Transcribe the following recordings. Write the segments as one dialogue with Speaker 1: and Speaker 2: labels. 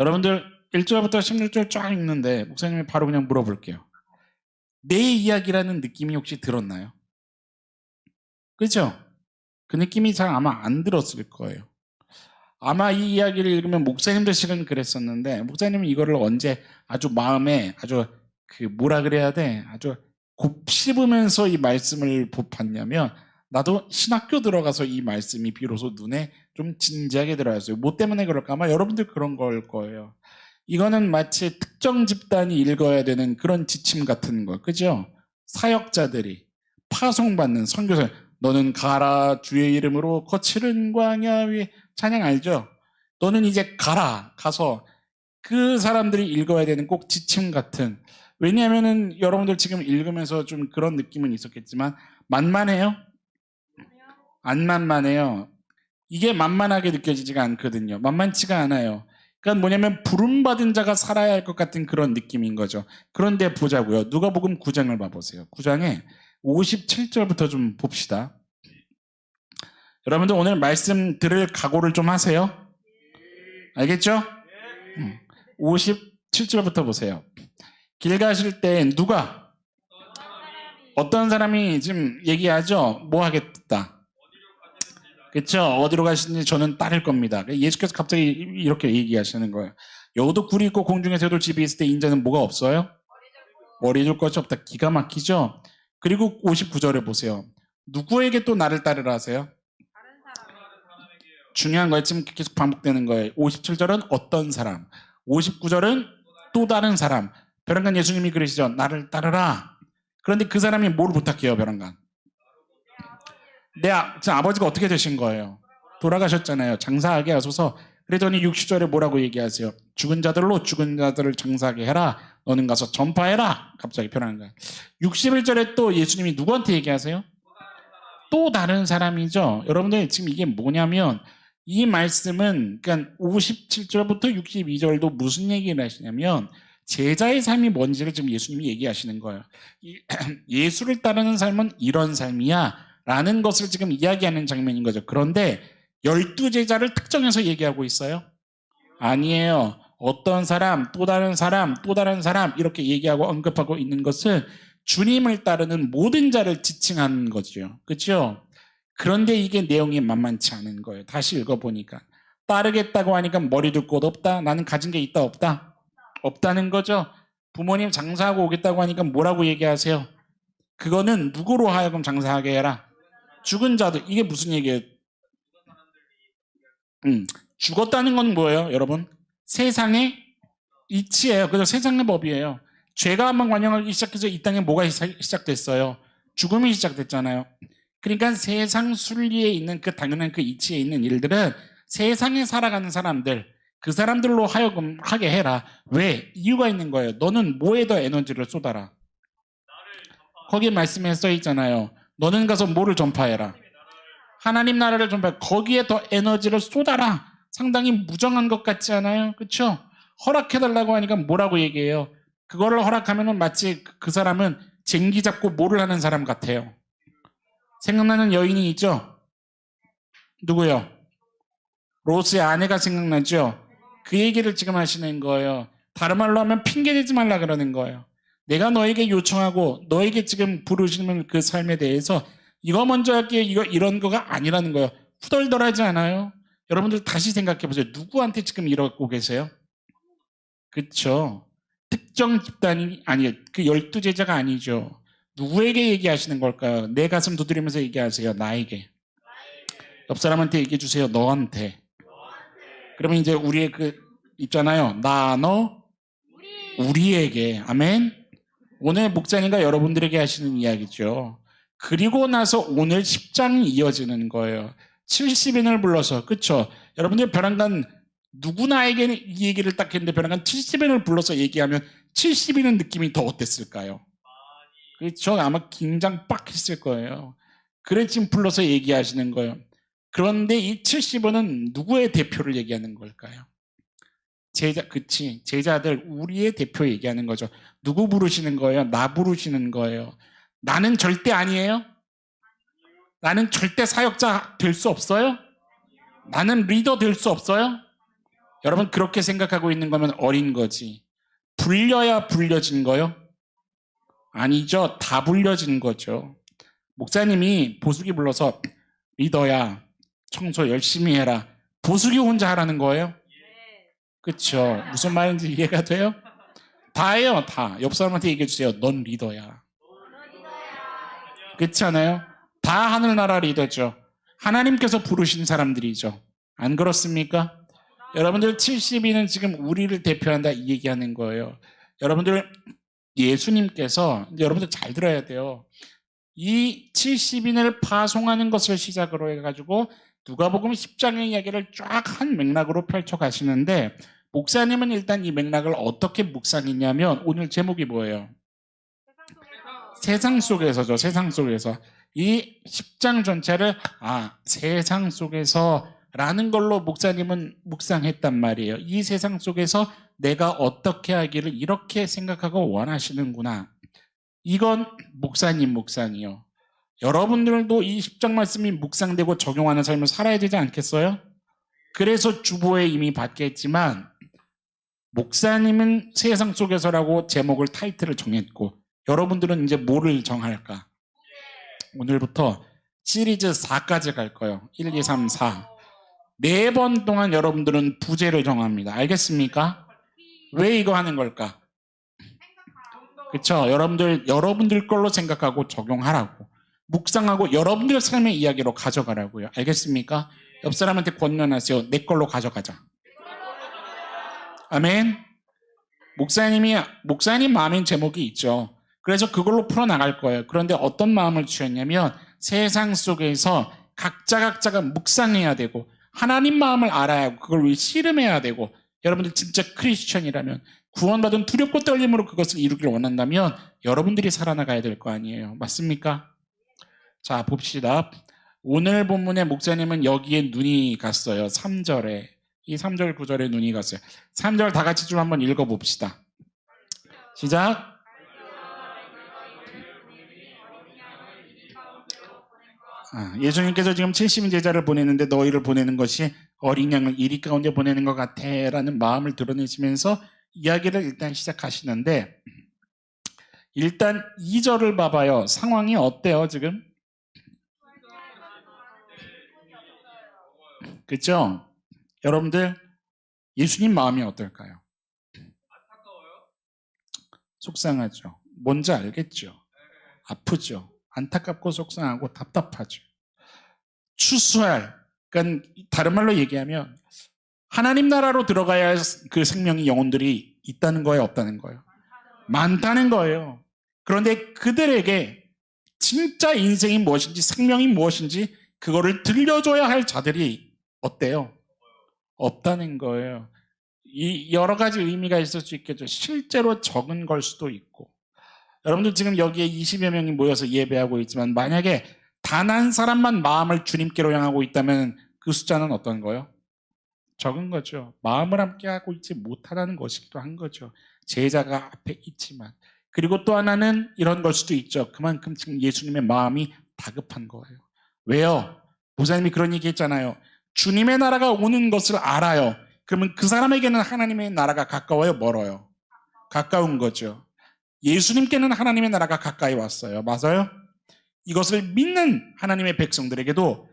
Speaker 1: 여러분들 1절부터 16절 쫙 읽는데 목사님이 바로 그냥 물어볼게요. 내 이야기라는 느낌이 혹시 들었나요? 그렇죠? 그 느낌이 잘 아마 안 들었을 거예요. 아마 이 이야기를 읽으면 목사님도 실은 그랬었는데 목사님은 이거를 언제 아주 마음에 아주 뭐라 그래야 돼? 아주 곱씹으면서 이 말씀을 봤냐면 나도 신학교 들어가서 이 말씀이 비로소 눈에 좀 진지하게 들어왔어요. 뭐 때문에 그럴까? 아마 여러분들 그런 걸 거예요. 이거는 마치 특정 집단이 읽어야 되는 그런 지침 같은 거, 그죠? 사역자들이 파송받는 선교사, 너는 가라 주의 이름으로 거칠은 광야 위에 찬양 알죠? 너는 이제 가서 그 사람들이 읽어야 되는 꼭 지침 같은. 왜냐하면은 여러분들 지금 읽으면서 좀 그런 느낌은 있었겠지만 만만해요? 안 만만해요. 이게 만만하게 느껴지지가 않거든요. 만만치가 않아요. 그러니까 뭐냐면 부름받은 자가 살아야 할 것 같은 그런 느낌인 거죠. 그런데 보자고요. 누가복음 9장을 봐보세요. 9장에 57절부터 좀 봅시다. 여러분들 오늘 말씀 들을 각오를 좀 하세요. 알겠죠? 57절부터 보세요. 길 가실 때 누가 어떤 사람이 지금 얘기하죠? 뭐 하겠다. 그렇죠? 어디로 가시는지 저는 따를 겁니다. 예수께서 갑자기 이렇게 얘기하시는 거예요. 여우도 굴이 있고 공중에 새도 집이 있을 때 인자는 뭐가 없어요? 머리 줄 것이 없다. 기가 막히죠? 그리고 59절에 보세요. 누구에게 또 나를 따르라 하세요? 중요한 거예요. 지금 계속 반복되는 거예요. 57절은 어떤 사람, 59절은 또 다른 사람. 벼랑간 예수님이 그러시죠. 나를 따르라. 그런데 그 사람이 뭘 부탁해요, 벼랑간? 내 아버지가 어떻게 되신 거예요? 돌아가셨잖아요. 장사하게 하소서. 그러더니 60절에 뭐라고 얘기하세요? 죽은 자들로 죽은 자들을 장사하게 해라. 너는 가서 전파해라. 갑자기 벼랑간. 61절에 또 예수님이 누구한테 얘기하세요? 또 다른 사람이죠. 여러분들 지금 이게 뭐냐면 이 말씀은 그러니까 57절부터 62절도 무슨 얘기를 하시냐면 제자의 삶이 뭔지를 지금 예수님이 얘기하시는 거예요. 예수를 따르는 삶은 이런 삶이야 라는 것을 지금 이야기하는 장면인 거죠. 그런데 12제자를 특정해서 얘기하고 있어요? 아니에요. 어떤 사람, 또 다른 사람, 또 다른 사람 이렇게 얘기하고 언급하고 있는 것은 주님을 따르는 모든 자를 지칭하는 거죠. 그렇죠? 그런데 이게 내용이 만만치 않은 거예요. 다시 읽어보니까. 따르겠다고 하니까 머리 둘 곳 없다. 나는 가진 게 있다 없다? 없다는 거죠. 부모님 장사하고 오겠다고 하니까 뭐라고 얘기하세요? 그거는 누구로 하여금 장사하게 해라? 죽은 자들. 이게 무슨 얘기예요? 죽었다는 건 뭐예요, 여러분? 세상의 이치예요. 그래서 세상의 법이에요. 죄가 한번 관영하기 시작해서 이 땅에 뭐가 시작됐어요? 죽음이 시작됐잖아요. 그러니까 세상 순리에 있는 그 당연한 그 이치에 있는 일들은 세상에 살아가는 사람들, 그 사람들로 하여금 하게 해라. 왜? 이유가 있는 거예요. 너는 뭐에 더 에너지를 쏟아라? 거기에 말씀에 써 있잖아요. 너는 가서 뭐를 전파해라? 하나님 나라를 전파해. 거기에 더 에너지를 쏟아라. 상당히 무정한 것 같지 않아요? 그렇죠? 허락해달라고 하니까 뭐라고 얘기해요? 그거를 허락하면 마치 그 사람은 쟁기 잡고 뭐를 하는 사람 같아요. 생각나는 여인이 있죠? 누구요? 로스의 아내가 생각나죠? 그 얘기를 지금 하시는 거예요. 다른 말로 하면 핑계대지 말라 그러는 거예요. 내가 너에게 요청하고 너에게 지금 부르시는 그 삶에 대해서 이거 먼저 할게 이거 이런 거가 아니라는 거예요. 후덜덜하지 않아요? 여러분들 다시 생각해 보세요. 누구한테 지금 이러고 계세요? 그렇죠. 특정 집단이 아니에요. 그 12제자가 아니죠. 누구에게 얘기하시는 걸까요? 내 가슴 두드리면서 얘기하세요. 나에게. 옆 사람한테 얘기해 주세요. 너한테. 그러면 이제 우리의 있잖아요. 나, 너, 우리에게. 아멘. 오늘 목사님과 여러분들에게 하시는 이야기죠. 그리고 나서 오늘 10장이 이어지는 거예요. 70인을 불러서. 그렇죠? 여러분들 벼랑간 누구나에게는 이 얘기를 딱 했는데 벼랑간 70인을 불러서 얘기하면 70인은 느낌이 더 어땠을까요? 그렇죠? 아마 긴장 빡 했을 거예요. 그래 지금 불러서 얘기하시는 거예요. 그런데 이 70인은 누구의 대표를 얘기하는 걸까요? 제자들 우리의 대표 얘기하는 거죠. 누구 부르시는 거예요? 나 부르시는 거예요. 나는 절대 아니에요? 나는 절대 사역자 될 수 없어요? 나는 리더 될 수 없어요? 여러분 그렇게 생각하고 있는 거면 어린 거지. 불려야 불려진 거요? 아니죠. 다 불려진 거죠. 목사님이 보수기 불러서 리더야 청소 열심히 해라. 보수기 혼자 하라는 거예요? 그렇죠. 무슨 말인지 이해가 돼요? 다예요. 다. 옆 사람한테 얘기해 주세요. 넌 리더야. 그렇지 않아요? 다 하늘나라 리더죠. 하나님께서 부르신 사람들이죠. 안 그렇습니까? 여러분들 70인은 지금 우리를 대표한다 이 얘기하는 거예요. 여러분들 예수님께서 여러분들 잘 들어야 돼요. 이 70인을 파송하는 것을 시작으로 해가지고 누가복음 10장의 이야기를 쫙 한 맥락으로 펼쳐가시는데 목사님은 일단 이 맥락을 어떻게 묵상했냐면 오늘 제목이 뭐예요? 세상 속에서죠. 세상 속에서. 이 10장 전체를 세상 속에서 라는 걸로 목사님은 묵상했단 말이에요. 이 세상 속에서 내가 어떻게 하기를 이렇게 생각하고 원하시는구나. 이건 목사님 묵상이요. 여러분들도 이 10장 말씀이 묵상되고 적용하는 삶을 살아야 되지 않겠어요? 그래서 주보에 이미 받겠지만 목사님은 세상 속에서라고 제목을 타이틀을 정했고 여러분들은 이제 뭐를 정할까? 오늘부터 시리즈 4까지 갈 거예요. 1, 2, 3, 4. 4번 동안 여러분들은 부제를 정합니다. 알겠습니까? 왜 이거 하는 걸까? 그렇죠? 여러분들 걸로 생각하고 적용하라고. 묵상하고 여러분들 삶의 이야기로 가져가라고요. 알겠습니까? 옆 사람한테 권면하세요. 내 걸로 가져가자. 아멘. 목사님 마음인 제목이 있죠. 그래서 그걸로 풀어나갈 거예요. 그런데 어떤 마음을 취했냐면 세상 속에서 각자가 묵상해야 되고 하나님 마음을 알아야 하고 그걸 씨름해야 되고 여러분들 진짜 크리스천이라면 구원받은 두렵고 떨림으로 그것을 이루기를 원한다면 여러분들이 살아나가야 될 거 아니에요. 맞습니까? 자, 봅시다. 오늘 본문의 목사님은 여기에 눈이 갔어요. 3절에. 이 3절 9절에 눈이 갔어요. 3절 다 같이 좀 한번 읽어봅시다. 시작. 예수님께서 지금 70인 제자를 보내는데 너희를 보내는 것이 어린 양을 이리 가운데 보내는 것 같아 라는 마음을 드러내시면서 이야기를 일단 시작하시는데 일단 2절을 봐봐요. 상황이 어때요 지금? 그렇죠? 여러분들 예수님 마음이 어떨까요? 속상하죠. 뭔지 알겠죠? 아프죠. 안타깝고 속상하고 답답하죠. 추수할, 그러니까 다른 말로 얘기하면 하나님 나라로 들어가야 할 그 생명의 영혼들이 있다는 거예요, 없다는 거예요? 많다는 거예요. 그런데 그들에게 진짜 인생이 무엇인지 생명이 무엇인지 그거를 들려줘야 할 자들이 어때요? 없다는 거예요. 이 여러 가지 의미가 있을 수 있겠죠. 실제로 적은 걸 수도 있고 여러분들 지금 여기에 20여 명이 모여서 예배하고 있지만 만약에 단 한 사람만 마음을 주님께로 향하고 있다면 그 숫자는 어떤 거예요? 적은 거죠. 마음을 함께 하고 있지 못하다는 것이기도 한 거죠. 제자가 앞에 있지만. 그리고 또 하나는 이런 걸 수도 있죠. 그만큼 지금 예수님의 마음이 다급한 거예요. 왜요? 보사님이 그런 얘기 했잖아요. 주님의 나라가 오는 것을 알아요. 그러면 그 사람에게는 하나님의 나라가 가까워요? 멀어요? 가까운 거죠. 예수님께는 하나님의 나라가 가까이 왔어요. 맞아요? 이것을 믿는 하나님의 백성들에게도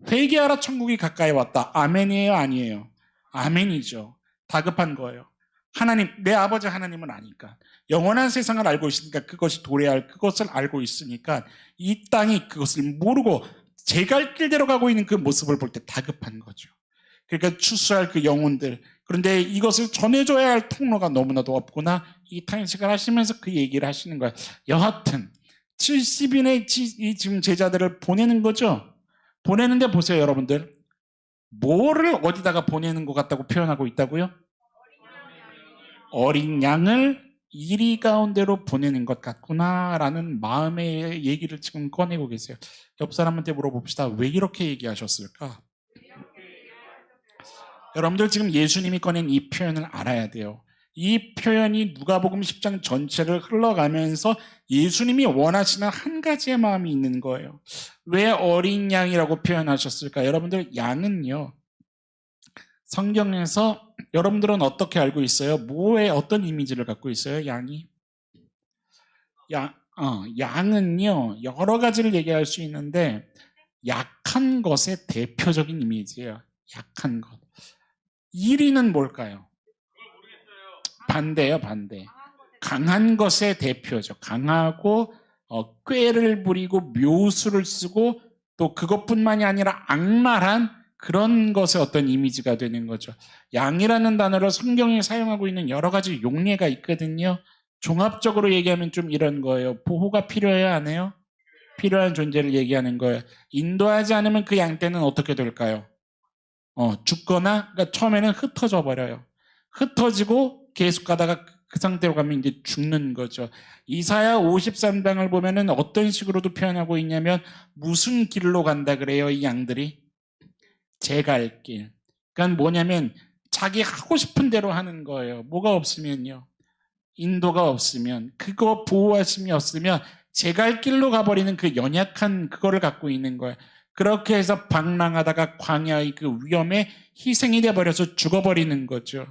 Speaker 1: 회개하라 천국이 가까이 왔다. 아멘이에요? 아니에요? 아멘이죠. 다급한 거예요. 하나님, 내 아버지 하나님은 아니까. 영원한 세상을 알고 있으니까 그것이 도래할 그것을 알고 있으니까 이 땅이 그것을 모르고 제 갈 길대로 가고 있는 그 모습을 볼 때 다급한 거죠. 그러니까 추수할 그 영혼들. 그런데 이것을 전해줘야 할 통로가 너무나도 없구나. 이 탄식을 하시면서 그 얘기를 하시는 거예요. 여하튼 70인의 지금 제자들을 보내는 거죠. 보내는데 보세요 여러분들. 뭐를 어디다가 보내는 것 같다고 표현하고 있다고요? 어린 양을 이리 가운데로 보내는 것 같구나라는 마음의 얘기를 지금 꺼내고 계세요. 옆 사람한테 물어봅시다. 왜 이렇게 얘기하셨을까? 여러분들 지금 예수님이 꺼낸 이 표현을 알아야 돼요. 이 표현이 누가복음 10장 전체를 흘러가면서 예수님이 원하시는 한 가지의 마음이 있는 거예요. 왜 어린 양이라고 표현하셨을까? 여러분들 양은요 성경에서 여러분들은 어떻게 알고 있어요? 뭐에 어떤 이미지를 갖고 있어요? 양이? 양은요, 여러 가지를 얘기할 수 있는데 약한 것의 대표적인 이미지예요. 약한 것. 1위는 뭘까요? 반대예요, 반대. 강한 것의 대표죠. 강하고 꾀를 부리고 묘수를 쓰고 또 그것뿐만이 아니라 악랄한 그런 것의 어떤 이미지가 되는 거죠. 양이라는 단어를 성경에 사용하고 있는 여러 가지 용례가 있거든요. 종합적으로 얘기하면 좀 이런 거예요. 보호가 필요해요, 안 해요? 필요한 존재를 얘기하는 거예요. 인도하지 않으면 그 양 떼는 어떻게 될까요? 죽거나, 그러니까 처음에는 흩어져 버려요. 흩어지고 계속 가다가 그 상태로 가면 이제 죽는 거죠. 이사야 53장을 보면은 어떤 식으로도 표현하고 있냐면 무슨 길로 간다 그래요, 이 양들이? 제 갈 길. 그러니까 뭐냐면 자기 하고 싶은 대로 하는 거예요. 뭐가 없으면요. 인도가 없으면, 그거 보호하심이 없으면 제 갈 길로 가버리는 그 연약한 그거를 갖고 있는 거예요. 그렇게 해서 방랑하다가 광야의 그 위험에 희생이 돼버려서 죽어버리는 거죠.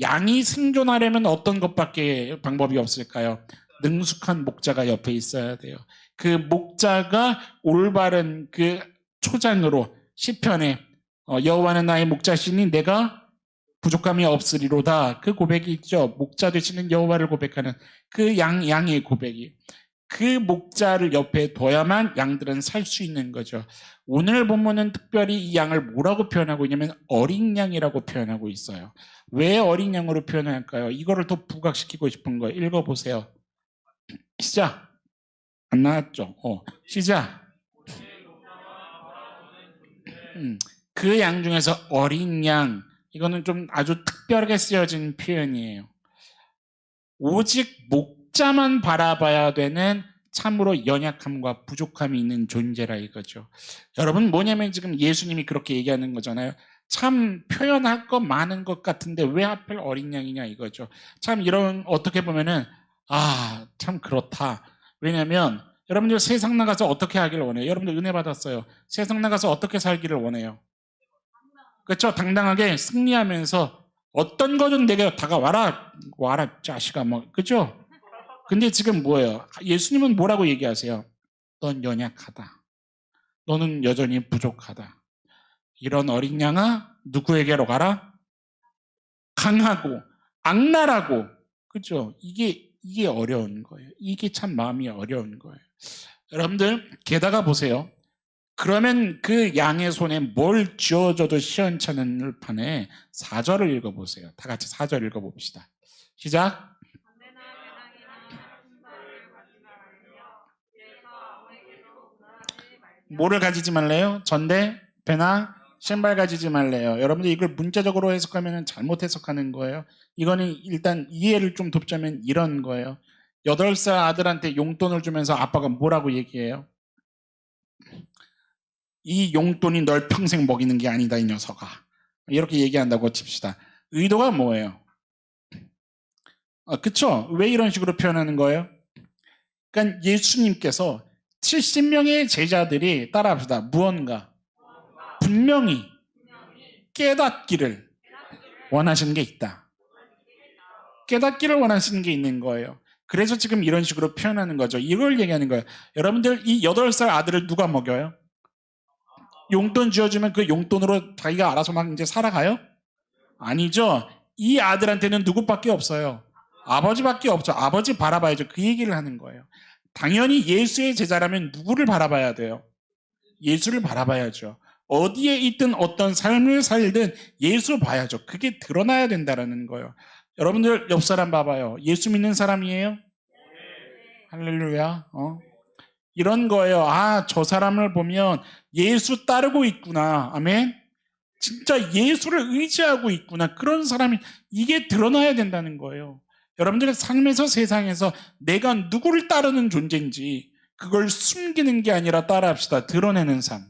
Speaker 1: 양이 생존하려면 어떤 것밖에 방법이 없을까요? 능숙한 목자가 옆에 있어야 돼요. 그 목자가 올바른 그 초장으로 시편에 여호와는 나의 목자시니 내가 부족함이 없으리로다. 그 고백이 있죠. 목자 되시는 여호와를 고백하는 그 양의 고백이. 그 목자를 옆에 둬야만 양들은 살 수 있는 거죠. 오늘 본문은 특별히 이 양을 뭐라고 표현하고 있냐면 어린 양이라고 표현하고 있어요. 왜 어린 양으로 표현할까요? 이거를 더 부각시키고 싶은 거예요. 읽어보세요. 시작. 안 나왔죠? 시작. 그 양 중에서 어린 양, 이거는 좀 아주 특별하게 쓰여진 표현이에요. 오직 목자만 바라봐야 되는 참으로 연약함과 부족함이 있는 존재라 이거죠. 여러분, 뭐냐면 지금 예수님이 그렇게 얘기하는 거잖아요. 참 표현할 것 많은 것 같은데 왜 하필 어린 양이냐 이거죠. 참 이런, 어떻게 보면은 참 그렇다. 왜냐면 여러분들 세상 나가서 어떻게 하기를 원해요? 여러분들 은혜 받았어요. 세상 나가서 어떻게 살기를 원해요? 그렇죠? 당당하게 승리하면서 어떤 거든 내게 다가와라, 자식아, 그렇죠? 근데 지금 뭐예요? 예수님은 뭐라고 얘기하세요? 넌 연약하다. 너는 여전히 부족하다. 이런 어린 양아, 누구에게로 가라? 강하고 악랄하고, 그렇죠? 이게 어려운 거예요. 이게 참 마음이 어려운 거예요. 여러분들 게다가 보세요. 그러면 그 양의 손에 뭘 쥐어줘도 시원찮은 판에 4절을 읽어보세요. 다 같이 4절 읽어봅시다. 시작. 뭐를 가지지 말래요? 전대, 배나 신발 가지지 말래요. 여러분들 이걸 문자적으로 해석하면 잘못 해석하는 거예요. 이거는 일단 이해를 좀 돕자면 이런 거예요. 8살 아들한테 용돈을 주면서 아빠가 뭐라고 얘기해요? 이 용돈이 널 평생 먹이는 게 아니다, 이 녀석아. 이렇게 얘기한다고 칩시다. 의도가 뭐예요? 그쵸? 왜 이런 식으로 표현하는 거예요? 그러니까 예수님께서 70명의 제자들이 따라합시다. 무언가 분명히 깨닫기를 원하시는 게 있다. 깨닫기를 원하시는 게 있는 거예요. 그래서 지금 이런 식으로 표현하는 거죠. 이걸 얘기하는 거예요. 여러분들 이 8살 아들을 누가 먹여요? 용돈 쥐어주면 그 용돈으로 자기가 알아서 막 이제 살아가요? 아니죠. 이 아들한테는 누구밖에 없어요. 아버지밖에 없죠. 아버지 바라봐야죠. 그 얘기를 하는 거예요. 당연히 예수의 제자라면 누구를 바라봐야 돼요? 예수를 바라봐야죠. 어디에 있든 어떤 삶을 살든 예수 봐야죠. 그게 드러나야 된다는 거예요. 여러분들 옆 사람 봐봐요. 예수 믿는 사람이에요? 할렐루야. 이런 거예요. 저 사람을 보면 예수 따르고 있구나. 아멘. 진짜 예수를 의지하고 있구나. 그런 사람이, 이게 드러나야 된다는 거예요. 여러분들의 삶에서, 세상에서 내가 누구를 따르는 존재인지 그걸 숨기는 게 아니라 따라합시다. 드러내는 삶.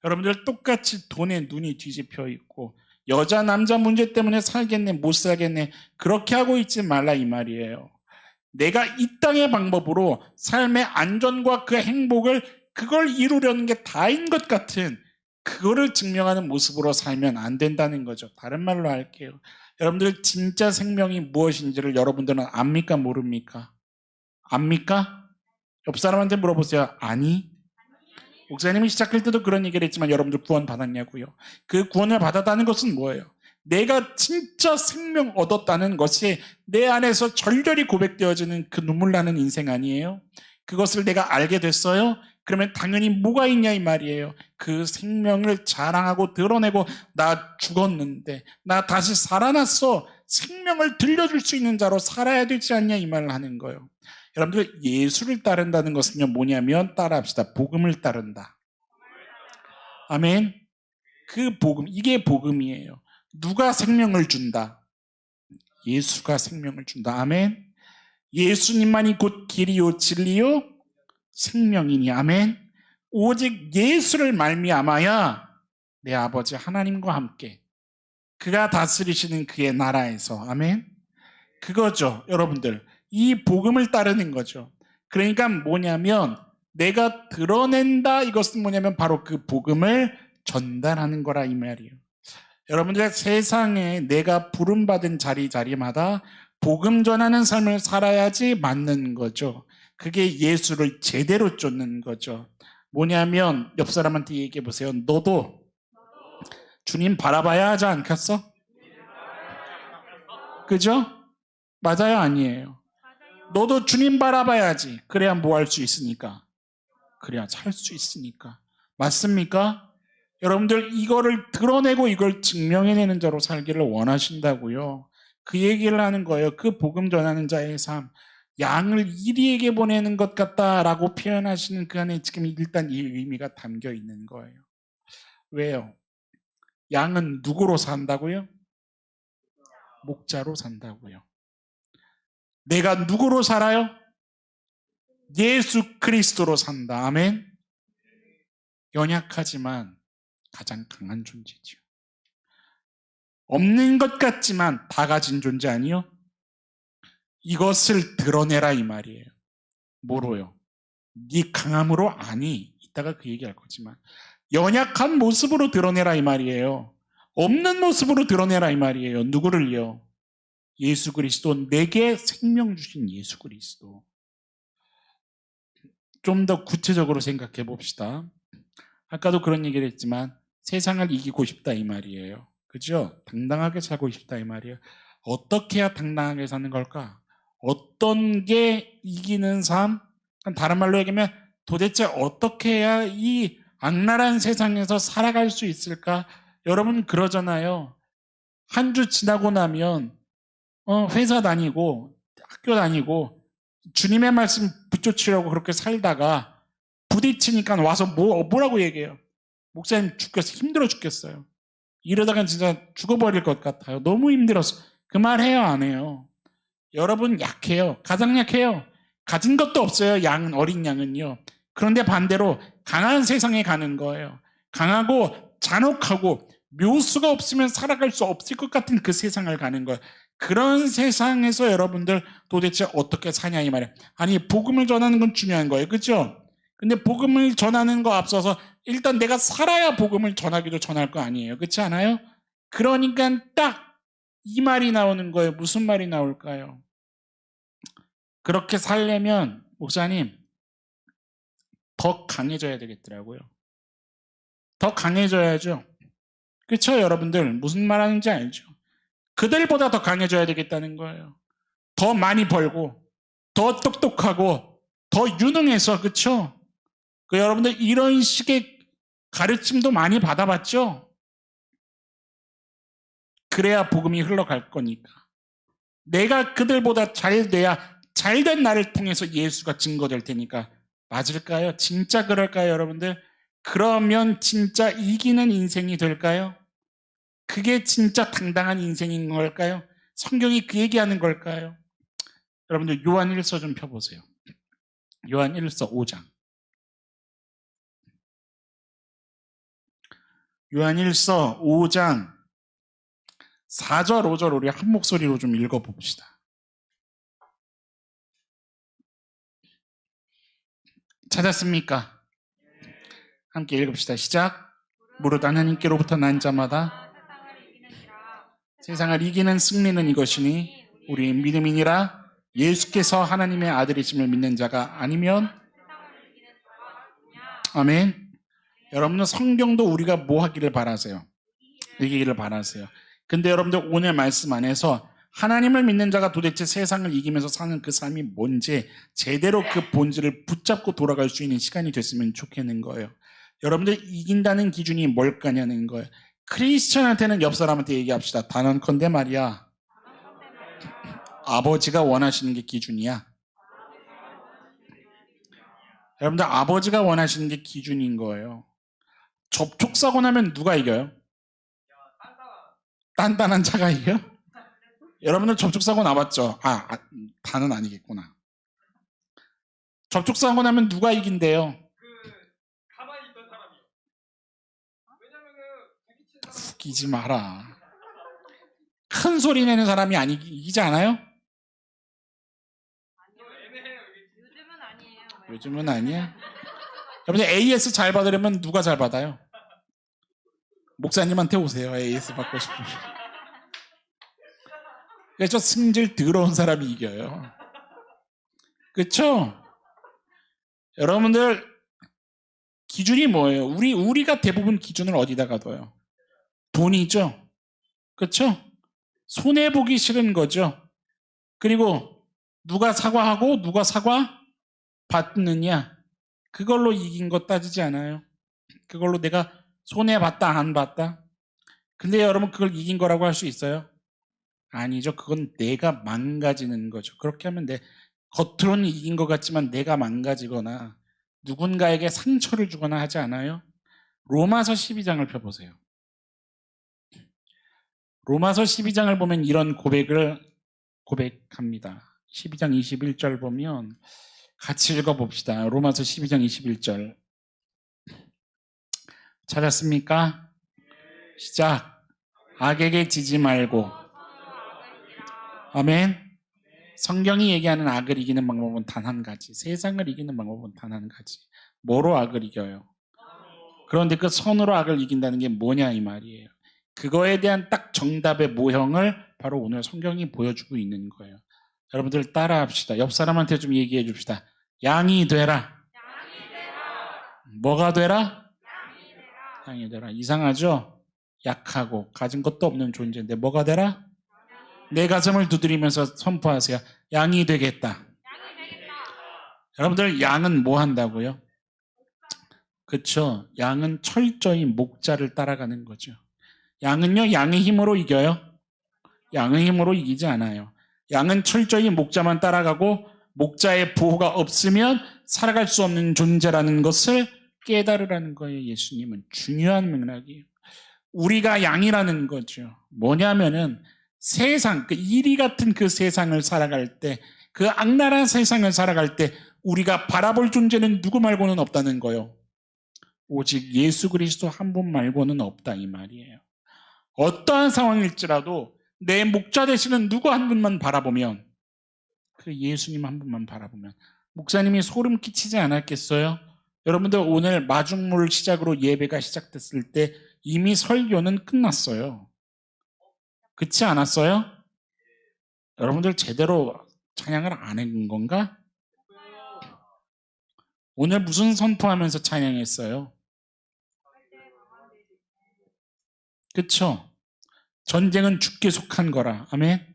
Speaker 1: 여러분들 똑같이 돈에 눈이 뒤집혀 있고 여자 남자 문제 때문에 살겠네 못 살겠네 그렇게 하고 있지 말라 이 말이에요. 내가 이 땅의 방법으로 삶의 안전과 그 행복을 그걸 이루려는 게 다인 것 같은 그거를 증명하는 모습으로 살면 안 된다는 거죠. 다른 말로 할게요. 여러분들 진짜 생명이 무엇인지를 여러분들은 압니까 모릅니까? 압니까? 옆 사람한테 물어보세요. 아니? 목사님이 시작할 때도 그런 얘기를 했지만 여러분들 구원 받았냐고요. 그 구원을 받았다는 것은 뭐예요? 내가 진짜 생명 얻었다는 것이 내 안에서 절절히 고백되어지는 그 눈물 나는 인생 아니에요? 그것을 내가 알게 됐어요? 그러면 당연히 뭐가 있냐 이 말이에요. 그 생명을 자랑하고 드러내고 나 죽었는데 나 다시 살아났어. 생명을 들려줄 수 있는 자로 살아야 되지 않냐 이 말을 하는 거예요. 여러분들 예수를 따른다는 것은요 뭐냐면 따라합시다. 복음을 따른다. 아멘. 그 복음, 이게 복음이에요. 누가 생명을 준다? 예수가 생명을 준다. 아멘. 예수님만이 곧 길이요 진리요 생명이니. 아멘. 오직 예수를 말미암아야 내 아버지 하나님과 함께 그가 다스리시는 그의 나라에서. 아멘. 그거죠 여러분들. 이 복음을 따르는 거죠. 그러니까 뭐냐면 내가 드러낸다, 이것은 뭐냐면 바로 그 복음을 전달하는 거라 이 말이에요. 여러분들 세상에 내가 부름받은 자리마다 복음 전하는 삶을 살아야지 맞는 거죠. 그게 예수를 제대로 쫓는 거죠. 뭐냐면 옆 사람한테 얘기해 보세요. 너도 주님 바라봐야 하지 않겠어? 그죠? 맞아요 아니에요? 너도 주님 바라봐야지. 그래야 뭐 할 수 있으니까. 그래야 살 수 있으니까. 맞습니까? 여러분들 이거를 드러내고 이걸 증명해내는 자로 살기를 원하신다고요. 그 얘기를 하는 거예요. 그 복음 전하는 자의 삶. 양을 이리에게 보내는 것 같다라고 표현하시는 그 안에 지금 일단 이 의미가 담겨 있는 거예요. 왜요? 양은 누구로 산다고요? 목자로 산다고요. 내가 누구로 살아요? 예수 그리스도로 산다. 아멘. 연약하지만 가장 강한 존재죠. 없는 것 같지만 다 가진 존재 아니요? 이것을 드러내라 이 말이에요. 뭐로요? 네 강함으로? 아니, 이따가 그 얘기할 거지만 연약한 모습으로 드러내라 이 말이에요. 없는 모습으로 드러내라 이 말이에요. 누구를요? 예수 그리스도, 내게 생명 주신 예수 그리스도. 좀 더 구체적으로 생각해 봅시다. 아까도 그런 얘기를 했지만 세상을 이기고 싶다 이 말이에요. 그죠? 당당하게 살고 싶다 이 말이에요. 어떻게 해야 당당하게 사는 걸까? 어떤 게 이기는 삶? 다른 말로 얘기하면 도대체 어떻게 해야 이 악랄한 세상에서 살아갈 수 있을까? 여러분 그러잖아요. 한 주 지나고 나면 회사 다니고 학교 다니고 주님의 말씀 붙여치려고 그렇게 살다가 부딪히니까 와서 뭐라고 얘기해요? 목사님 죽겠어. 힘들어 죽겠어요. 이러다가 진짜 죽어버릴 것 같아요. 너무 힘들어서. 그 말 해요, 안 해요? 여러분 약해요. 가장 약해요. 가진 것도 없어요. 어린 양은요. 그런데 반대로 강한 세상에 가는 거예요. 강하고 잔혹하고 묘수가 없으면 살아갈 수 없을 것 같은 그 세상을 가는 거예요. 그런 세상에서 여러분들 도대체 어떻게 사냐 이 말이에요. 아니 복음을 전하는 건 중요한 거예요. 그렇죠? 근데 복음을 전하는 거 앞서서 일단 내가 살아야 복음을 전하기도 전할 거 아니에요. 그렇지 않아요? 그러니까 딱 이 말이 나오는 거예요. 무슨 말이 나올까요? 그렇게 살려면 목사님 더 강해져야 되겠더라고요. 더 강해져야죠. 그렇죠 여러분들? 무슨 말 하는지 알죠? 그들보다 더 강해져야 되겠다는 거예요. 더 많이 벌고 더 똑똑하고 더 유능해서. 그렇죠? 여러분들 이런 식의 가르침도 많이 받아봤죠? 그래야 복음이 흘러갈 거니까. 내가 그들보다 잘 돼야 잘된 나를 통해서 예수가 증거될 테니까. 맞을까요? 진짜 그럴까요 여러분들? 그러면 진짜 이기는 인생이 될까요? 그게 진짜 당당한 인생인 걸까요? 성경이 그 얘기하는 걸까요? 여러분들 요한 1서 좀 펴보세요. 요한 1서 5장. 요한 1서 5장 4절 5절 우리 한 목소리로 좀 읽어봅시다. 찾았습니까? 함께 읽읍시다. 시작. 무릇 하나님께로부터 난 자마다 세상을 이기는 승리는 이것이니 우리 믿음이니라. 예수께서 하나님의 아들이심을 믿는 자가 아니면 아멘. 여러분은 성경도 우리가 뭐 하기를 바라세요? 이기기를 바라세요. 근데 여러분들 오늘 말씀 안에서 하나님을 믿는 자가 도대체 세상을 이기면서 사는 그 삶이 뭔지 제대로 그 본질을 붙잡고 돌아갈 수 있는 시간이 됐으면 좋겠는 거예요. 여러분들 이긴다는 기준이 뭘까냐는 거예요. 크리스천한테는 옆 사람한테 얘기합시다. 단언컨대 말이야. 아버지가 원하시는 게 기준이야. 여러분들 아버지가 원하시는 게 기준인 거예요. 접촉사고 나면 누가 이겨요? 단단한 차가 이겨요? 여러분들 접촉사고 나봤죠? 다는 아니겠구나. 접촉사고 나면 누가 이긴대요?
Speaker 2: 가만히 있던 사람이요. 왜냐면은
Speaker 1: 웃기지 마라. 큰 소리 내는 사람이 이기지 않아요?
Speaker 2: 애매해요.
Speaker 3: 요즘은 아니에요.
Speaker 1: 요즘은 아니야. 여러분들 AS 잘 받으려면 누가 잘 받아요? 목사님한테 오세요. AS 받고 싶으면. 그래서 승질 더러운 사람이 이겨요. 그렇죠? 여러분들 기준이 뭐예요? 우리가 대부분 기준을 어디다가 둬요? 돈이죠. 그렇죠? 손해 보기 싫은 거죠. 그리고 누가 사과하고 누가 사과 받느냐, 그걸로 이긴 거 따지지 않아요. 그걸로 내가 손해 봤다 안 봤다. 근데 여러분 그걸 이긴 거라고 할 수 있어요? 아니죠. 그건 내가 망가지는 거죠. 그렇게 하면 겉으로는 이긴 것 같지만 내가 망가지거나 누군가에게 상처를 주거나 하지 않아요? 로마서 12장을 펴보세요. 로마서 12장을 보면 이런 고백합니다. 12장 21절 보면 같이 읽어봅시다. 로마서 12장 21절. 찾았습니까? 시작. 악에게 지지 말고. 아멘. 성경이 얘기하는 악을 이기는 방법은 단 한 가지. 세상을 이기는 방법은 단 한 가지. 뭐로 악을 이겨요? 그런데 그 선으로 악을 이긴다는 게 뭐냐 이 말이에요. 그거에 대한 딱 정답의 모형을 바로 오늘 성경이 보여주고 있는 거예요. 여러분들 따라합시다. 옆 사람한테 좀 얘기해 줍시다. 양이 되라. 뭐가 되라? 양이 되라. 이상하죠? 약하고 가진 것도 없는 존재인데 뭐가 되라? 내 가슴을 두드리면서 선포하세요. 양이 되겠다. 여러분들 양은 뭐 한다고요? 그렇죠. 양은 철저히 목자를 따라가는 거죠. 양은요, 양의 힘으로 이겨요? 양의 힘으로 이기지 않아요. 양은 철저히 목자만 따라가고 목자의 보호가 없으면 살아갈 수 없는 존재라는 것을 깨달으라는 거예요. 예수님은 중요한 맥락이에요. 우리가 양이라는 거죠. 뭐냐면은 세상, 그 이리 같은 그 세상을 살아갈 때, 그 악랄한 세상을 살아갈 때 우리가 바라볼 존재는 누구 말고는 없다는 거예요. 오직 예수 그리스도 한 분 말고는 없다 이 말이에요. 어떠한 상황일지라도 내 목자 되시는 누구 한 분만 바라보면, 그 예수님 한 분만 바라보면 목사님이 소름 끼치지 않았겠어요? 여러분들 오늘 마중물 시작으로 예배가 시작됐을 때 이미 설교는 끝났어요. 그렇지 않았어요? 여러분들 제대로 찬양을 안 한 건가? 오늘 무슨 선포하면서 찬양했어요? 그렇죠? 전쟁은 죽게 속한 거라. 아멘.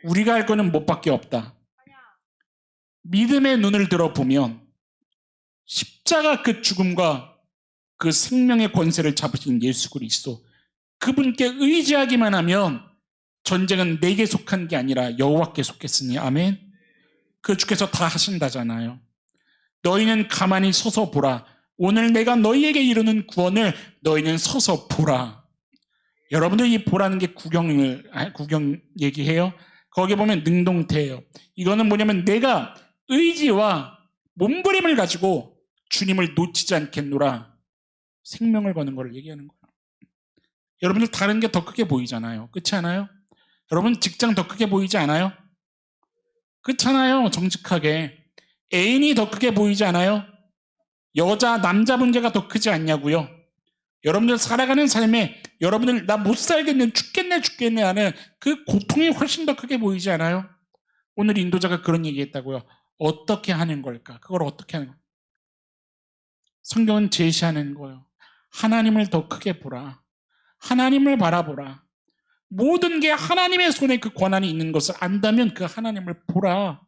Speaker 1: 우리가 할 거는 못밖에 없다. 믿음의 눈을 들어보면 십자가 그 죽음과 그 생명의 권세를 잡으신 예수 그리스도, 그분께 의지하기만 하면 전쟁은 내게 속한 게 아니라 여호와께 속했으니 아멘. 그 주께서 다 하신다잖아요. 너희는 가만히 서서 보라. 오늘 내가 너희에게 이루는 구원을 너희는 서서 보라. 여러분들 이 보라는 게 구경 얘기해요. 거기 보면 능동태예요. 이거는 뭐냐면 내가 의지와 몸부림을 가지고 주님을 놓치지 않겠노라 생명을 거는 걸 얘기하는 거예요. 여러분들 다른 게 더 크게 보이잖아요. 그렇지 않아요? 여러분 직장 더 크게 보이지 않아요? 그렇잖아요. 정직하게 애인이 더 크게 보이지 않아요? 여자 남자 문제가 더 크지 않냐고요? 여러분들 살아가는 삶에 여러분들 나 못 살겠네, 죽겠네 하는 그 고통이 훨씬 더 크게 보이지 않아요? 오늘 인도자가 그런 얘기했다고요. 어떻게 하는 걸까? 그걸 어떻게 하는 걸까? 성경은 제시하는 거예요. 하나님을 더 크게 보라. 하나님을 바라보라. 모든 게 하나님의 손에 그 권한이 있는 것을 안다면 그 하나님을 보라.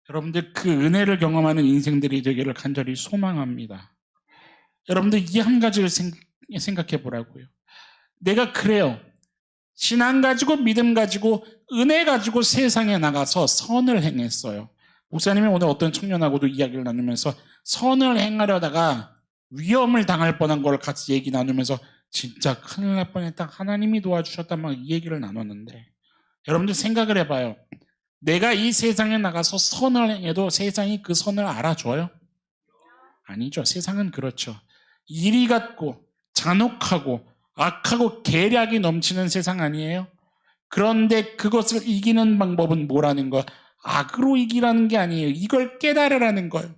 Speaker 1: 여러분들 그 은혜를 경험하는 인생들이 되기를 간절히 소망합니다. 여러분들 이 한 가지를 생각해 보라고요. 내가 그래요. 신앙 가지고 믿음 가지고 은혜 가지고 세상에 나가서 선을 행했어요. 목사님이 오늘 어떤 청년하고도 이야기를 나누면서 선을 행하려다가 위험을 당할 뻔한 걸 같이 얘기 나누면서 진짜 큰일 날 뻔했다. 하나님이 도와주셨다. 막 이 얘기를 나눴는데 여러분들 생각을 해봐요. 내가 이 세상에 나가서 선을 행해도 세상이 그 선을 알아줘요? 아니죠. 세상은 그렇죠. 이리 같고 잔혹하고 악하고 계략이 넘치는 세상 아니에요? 그런데 그것을 이기는 방법은 뭐라는 거예요? 악으로 이기라는 게 아니에요. 이걸 깨달으라는 거예요.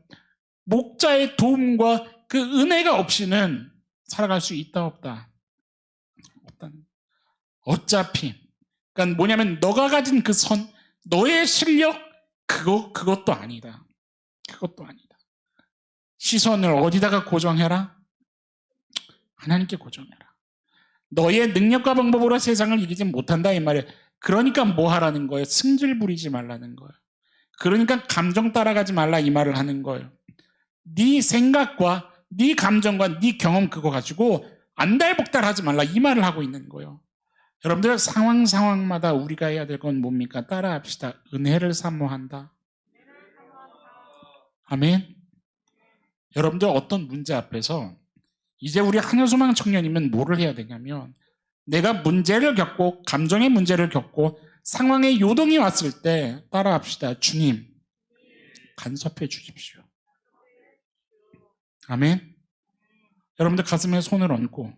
Speaker 1: 목자의 도움과 그 은혜가 없이는 살아갈 수 있다 없다? 없다는. 어차피 그러니까 뭐냐면 너가 가진 그 선, 너의 실력 그것도 아니다. 그것도 아니다. 시선을 어디다가 고정해라? 하나님께 고정해라. 너의 능력과 방법으로 세상을 이기지 못한다 이 말이에요. 그러니까 뭐 하라는 거예요? 승질 부리지 말라는 거예요. 그러니까 감정 따라가지 말라 이 말을 하는 거예요. 네 생각과 네 감정과 네 경험 그거 가지고 안달복달하지 말라 이 말을 하고 있는 거예요. 여러분들 상황마다 우리가 해야 될 건 뭡니까? 따라합시다. 은혜를 사모한다. 아멘. 여러분들 어떤 문제 앞에서 이제 우리 하늘소망 청년이면 뭐를 해야 되냐면 내가 문제를 겪고 감정의 문제를 겪고 상황에 요동이 왔을 때 따라합시다. 주님 간섭해 주십시오. 아멘. 여러분들 가슴에 손을 얹고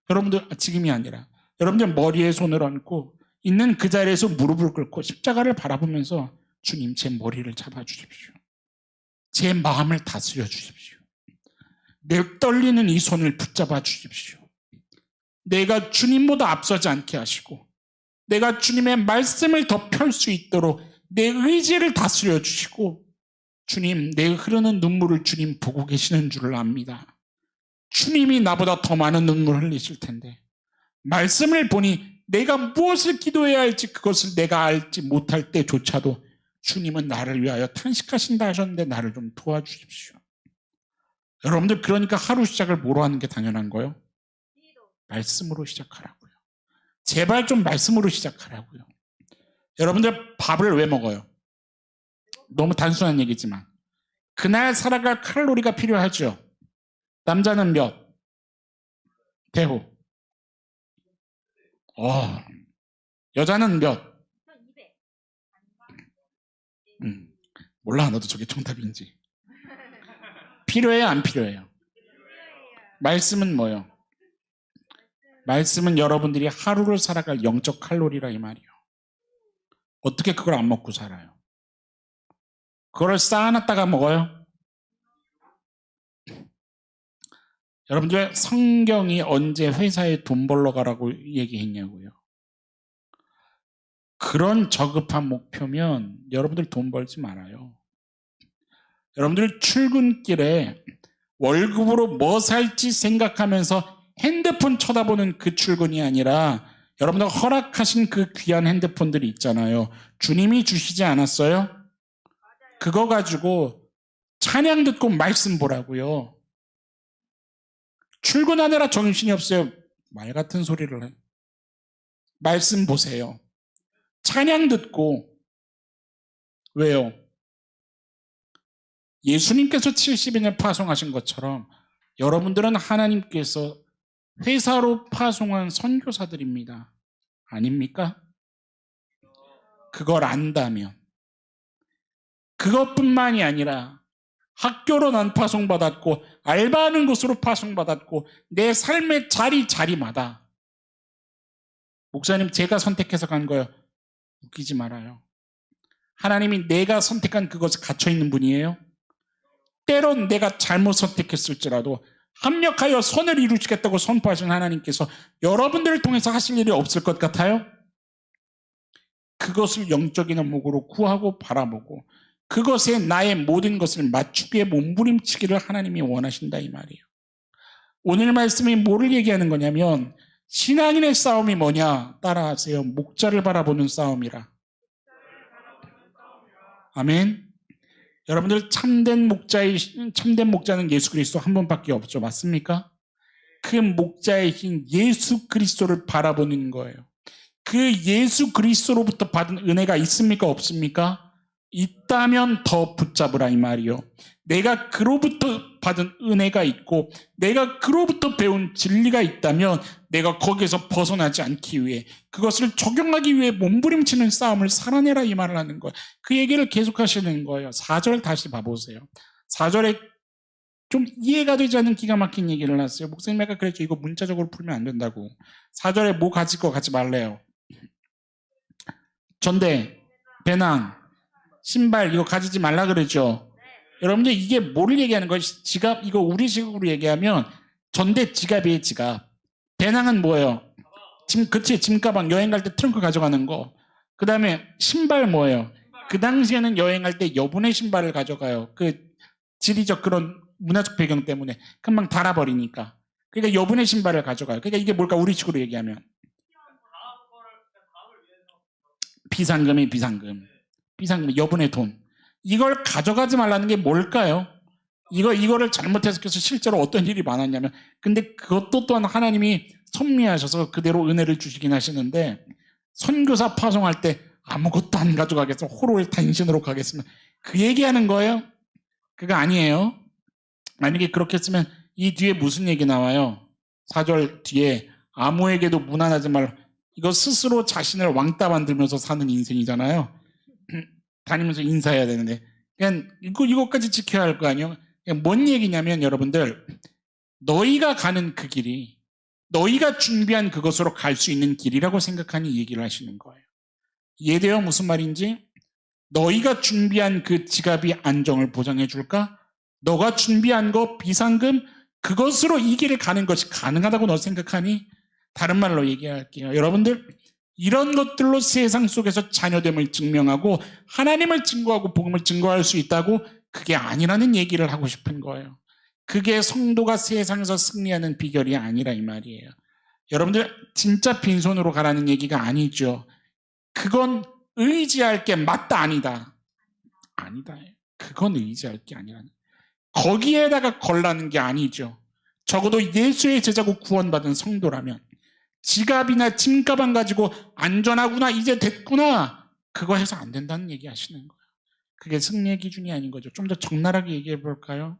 Speaker 1: 여러분들 지금이 아니라 여러분들 머리에 손을 얹고 있는 그 자리에서 무릎을 꿇고 십자가를 바라보면서 주님 제 머리를 잡아주십시오. 제 마음을 다스려 주십시오. 내 떨리는 이 손을 붙잡아 주십시오. 내가 주님보다 앞서지 않게 하시고 내가 주님의 말씀을 더 펼 수 있도록 내 의지를 다스려 주시고 주님 내 흐르는 눈물을 주님 보고 계시는 줄을 압니다. 주님이 나보다 더 많은 눈물을 흘리실 텐데 말씀을 보니 내가 무엇을 기도해야 할지 그것을 내가 알지 못할 때조차도 주님은 나를 위하여 탄식하신다 하셨는데 나를 좀 도와주십시오. 여러분들 그러니까 하루 시작을 뭐로 하는 게 당연한 거예요? 말씀으로 시작하라고요. 제발 좀 말씀으로 시작하라고요. 여러분들 밥을 왜 먹어요? 너무 단순한 얘기지만 그날 살아갈 칼로리가 필요하죠. 남자는 몇? 대호. 여자는 몇? 몰라 나도 저게 정답인지. 필요해요 안 필요해요? 말씀은 뭐예요? 말씀은 여러분들이 하루를 살아갈 영적 칼로리라 이 말이에요. 어떻게 그걸 안 먹고 살아요? 그걸 쌓아놨다가 먹어요? 여러분들 성경이 언제 회사에 돈 벌러 가라고 얘기했냐고요. 그런 저급한 목표면 여러분들 돈 벌지 말아요. 여러분들 출근길에 월급으로 뭐 살지 생각하면서 핸드폰 쳐다보는 그 출근이 아니라 여러분들 허락하신 그 귀한 핸드폰들이 있잖아요. 주님이 주시지 않았어요? 그거 가지고 찬양 듣고 말씀 보라고요. 출근하느라 정신이 없어요. 말 같은 소리를 해. 말씀 보세요. 찬양 듣고. 왜요? 예수님께서 70인을 파송하신 것처럼 여러분들은 하나님께서 회사로 파송한 선교사들입니다. 아닙니까? 그걸 안다면 그것뿐만이 아니라 학교로 난 파송받았고 알바하는 곳으로 파송받았고 내 삶의 자리마다 목사님 제가 선택해서 간 거예요. 웃기지 말아요. 하나님이 내가 선택한 그것에 갇혀있는 분이에요. 때론 내가 잘못 선택했을지라도 합력하여 선을 이루시겠다고 선포하신 하나님께서 여러분들을 통해서 하실 일이 없을 것 같아요? 그것을 영적인 안목으로 구하고 바라보고 그것에 나의 모든 것을 맞추기에 몸부림치기를 하나님이 원하신다 이 말이에요. 오늘 말씀이 뭐를 얘기하는 거냐면 신앙인의 싸움이 뭐냐? 따라하세요. 목자를 바라보는 싸움이라. 아멘. 여러분들 참된 목자는 예수 그리스도 한 분밖에 없죠. 맞습니까? 그 목자이신 예수 그리스도를 바라보는 거예요. 그 예수 그리스도로부터 받은 은혜가 있습니까? 없습니까? 있다면 더 붙잡으라 이 말이요. 내가 그로부터 받은 은혜가 있고 내가 그로부터 배운 진리가 있다면 내가 거기에서 벗어나지 않기 위해 그것을 적용하기 위해 몸부림치는 싸움을 살아내라 이 말을 하는 거예요. 그 얘기를 계속 하시는 거예요. 4절 다시 봐보세요. 4절에 좀 이해가 되지 않는 기가 막힌 얘기를 했어요. 목사님 아까 그랬죠. 이거 문자적으로 풀면 안 된다고. 4절에 뭐 가질 거 가지 말래요. 전대, 배낭, 신발 이거 가지지 말라 그랬죠. 여러분들 이게 뭐를 얘기하는 거예요? 지갑 이거 우리식으로 얘기하면 전대 지갑이에요. 지갑. 배낭은 뭐예요? 짐가방 여행 갈 때 트렁크 가져가는 거. 그 다음에 신발 뭐예요? 그 당시에는 여행할 때 여분의 신발을 가져가요. 그 지리적 그런 문화적 배경 때문에 금방 닳아버리니까. 그러니까 여분의 신발을 가져가요. 그러니까 이게 뭘까? 우리식으로 얘기하면 비상금이 비상금, 여분의 돈. 이걸 가져가지 말라는 게 뭘까요? 이거를 잘못 해석해서 실제로 어떤 일이 많았냐면, 근데 그것도 또한 하나님이 섭리하셔서 그대로 은혜를 주시긴 하시는데, 선교사 파송할 때 아무것도 안 가져가겠어. 호로를 단신으로 가겠으면 그 얘기하는 거예요? 그거 아니에요. 만약에 그렇게 했으면 이 뒤에 무슨 얘기 나와요? 4절 뒤에 아무에게도 무난하지 말라. 이거 스스로 자신을 왕따 만들면서 사는 인생이잖아요. 다니면서 인사해야 되는데 그냥 이것까지 지켜야 할 거 아니에요. 뭔 얘기냐면 여러분들 너희가 가는 그 길이 너희가 준비한 그것으로 갈 수 있는 길이라고 생각하니 얘기를 하시는 거예요. 이해돼요? 무슨 말인지? 너희가 준비한 그 지갑이 안정을 보장해 줄까? 너가 준비한 거 비상금 그것으로 이 길을 가는 것이 가능하다고 너 생각하니? 다른 말로 얘기할게요. 여러분들 이런 것들로 세상 속에서 자녀됨을 증명하고 하나님을 증거하고 복음을 증거할 수 있다고? 그게 아니라는 얘기를 하고 싶은 거예요. 그게 성도가 세상에서 승리하는 비결이 아니라 이 말이에요. 여러분들 진짜 빈손으로 가라는 얘기가 아니죠. 그건 의지할 게 맞다 아니다. 아니다. 그건 의지할 게 아니라는. 거기에다가 걸라는 게 아니죠. 적어도 예수의 제자고 구원받은 성도라면 지갑이나 짐가방 가지고 안전하구나 이제 됐구나 그거 해서 안 된다는 얘기 하시는 거예요. 그게 승리의 기준이 아닌 거죠. 좀 더 적나라하게 얘기해 볼까요?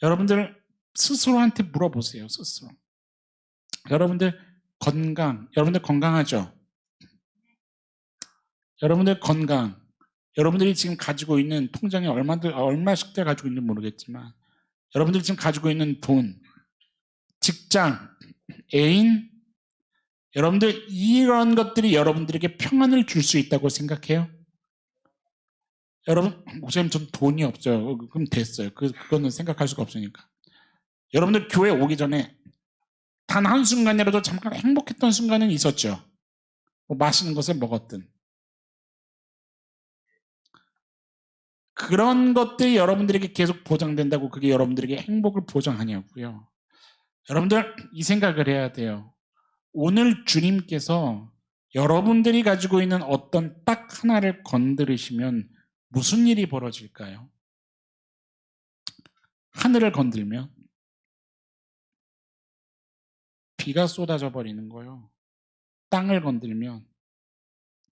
Speaker 1: 여러분들 스스로한테 물어보세요. 스스로. 여러분들 여러분들 건강하죠? 여러분들 건강, 여러분들이 지금 가지고 있는 통장에 얼마씩 돼 가지고 있는지 모르겠지만 여러분들이 지금 가지고 있는 돈, 직장, 애인, 여러분들 이런 것들이 여러분들에게 평안을 줄 수 있다고 생각해요? 여러분, 목사님 전 돈이 없어요. 그럼 됐어요. 그거는 생각할 수가 없으니까. 여러분들 교회 오기 전에 단 한순간이라도 잠깐 행복했던 순간은 있었죠. 뭐 맛있는 것을 먹었든. 그런 것들이 여러분들에게 계속 보장된다고 그게 여러분들에게 행복을 보장하냐고요. 여러분들 이 생각을 해야 돼요. 오늘 주님께서 여러분들이 가지고 있는 어떤 딱 하나를 건드리시면 무슨 일이 벌어질까요? 하늘을 건들면 비가 쏟아져 버리는 거예요. 땅을 건들면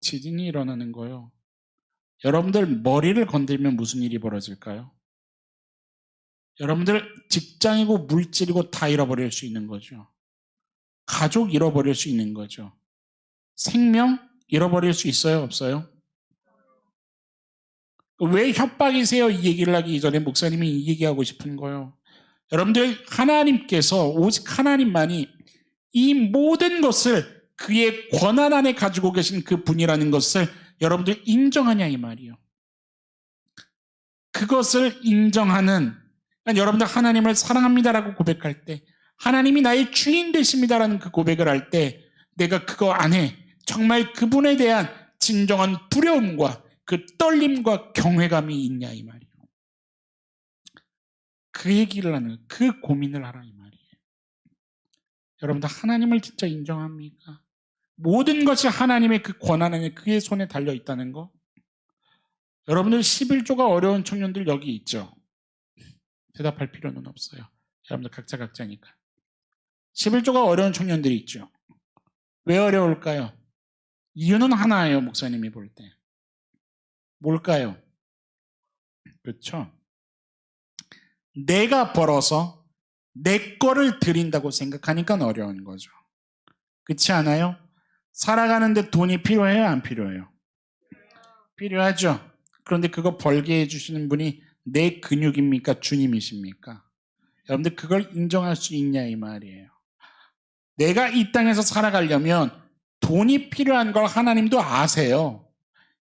Speaker 1: 지진이 일어나는 거예요. 여러분들 머리를 건들면 무슨 일이 벌어질까요? 여러분들 직장이고 물질이고 다 잃어버릴 수 있는 거죠. 가족 잃어버릴 수 있는 거죠. 생명 잃어버릴 수 있어요? 없어요? 왜 협박이세요? 이 얘기를 하기 이전에 목사님이 이 얘기하고 싶은 거예요. 여러분들 하나님께서 오직 하나님만이 이 모든 것을 그의 권한 안에 가지고 계신 그 분이라는 것을 여러분들 인정하냐 이 말이에요. 그것을 인정하는 그러니까 여러분들 하나님을 사랑합니다라고 고백할 때, 하나님이 나의 주인 되십니다라는 그 고백을 할 때 내가 그거 안에 정말 그분에 대한 진정한 두려움과 그 떨림과 경외감이 있냐 이 말이에요. 그 얘기를 하는, 그 고민을 하라 이 말이에요. 여러분들 하나님을 진짜 인정합니까? 모든 것이 하나님의 그 권한 안에 그의 손에 달려 있다는 거. 여러분들 11조가 어려운 청년들 여기 있죠? 대답할 필요는 없어요. 여러분들 각자니까. 11조가 어려운 청년들이 있죠. 왜 어려울까요? 이유는 하나예요, 목사님이 볼 때. 뭘까요? 그렇죠? 내가 벌어서 내 거를 드린다고 생각하니까 어려운 거죠. 그렇지 않아요? 살아가는데 돈이 필요해요, 안 필요해요? 필요하죠. 그런데 그거 벌게 해주시는 분이 내 근육입니까? 주님이십니까? 여러분들 그걸 인정할 수 있냐 이 말이에요. 내가 이 땅에서 살아가려면 돈이 필요한 걸 하나님도 아세요.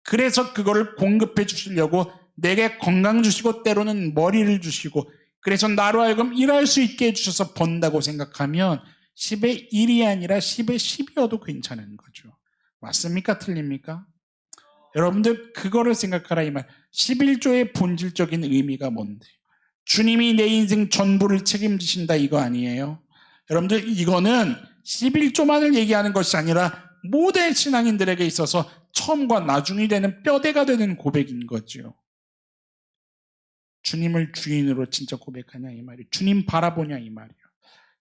Speaker 1: 그래서 그거를 공급해 주시려고 내게 건강 주시고 때로는 머리를 주시고, 그래서 나로 하여금 일할 수 있게 해주셔서 번다고 생각하면 10의 1이 아니라 10의 10이어도 괜찮은 거죠. 맞습니까? 틀립니까? 여러분들 그거를 생각하라 이 말. 11조의 본질적인 의미가 뭔데? 주님이 내 인생 전부를 책임지신다 이거 아니에요? 여러분들 이거는 11조만을 얘기하는 것이 아니라 모든 신앙인들에게 있어서 처음과 나중이 되는 뼈대가 되는 고백인 거죠. 주님을 주인으로 진짜 고백하냐 이 말이에요. 주님 바라보냐 이 말이에요.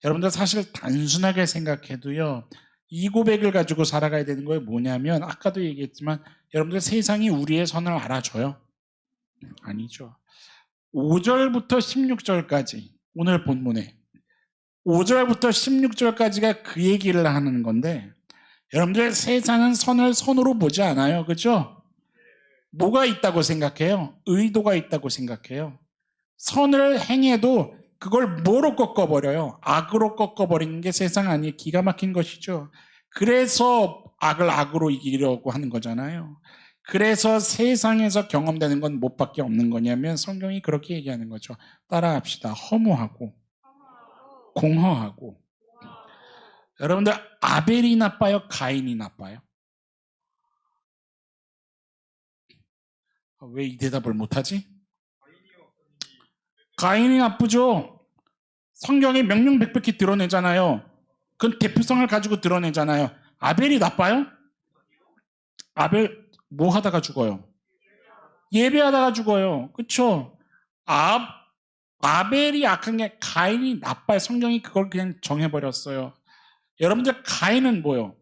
Speaker 1: 여러분들 사실 단순하게 생각해도요, 이 고백을 가지고 살아가야 되는 거예요. 뭐냐면 아까도 얘기했지만 여러분들 세상이 우리의 선을 알아줘요? 아니죠. 5절부터 16절까지 오늘 본문에 5절부터 16절까지가 그 얘기를 하는 건데, 여러분들 세상은 선을 선으로 보지 않아요. 그렇죠? 뭐가 있다고 생각해요? 의도가 있다고 생각해요. 선을 행해도 그걸 뭐로 꺾어버려요? 악으로 꺾어버리는 게 세상 아니에요. 기가 막힌 것이죠. 그래서 악을 악으로 이기려고 하는 거잖아요. 그래서 세상에서 경험되는 건 뭐밖에 없는 거냐면 성경이 그렇게 얘기하는 거죠. 따라합시다. 허무하고 공허하고. 여러분들 아벨이 나빠요? 가인이 나빠요? 왜 이 대답을 못하지? 가인이 나쁘죠. 성경에 명명백백히 드러내잖아요. 그건 대표성을 가지고 드러내잖아요. 아벨이 나빠요? 아벨 뭐 하다가 죽어요? 예배하다가 죽어요. 그렇죠? 아벨이 악한 게 가인이 나빠요. 성경이 그걸 그냥 정해버렸어요. 여러분들 가인은 뭐요?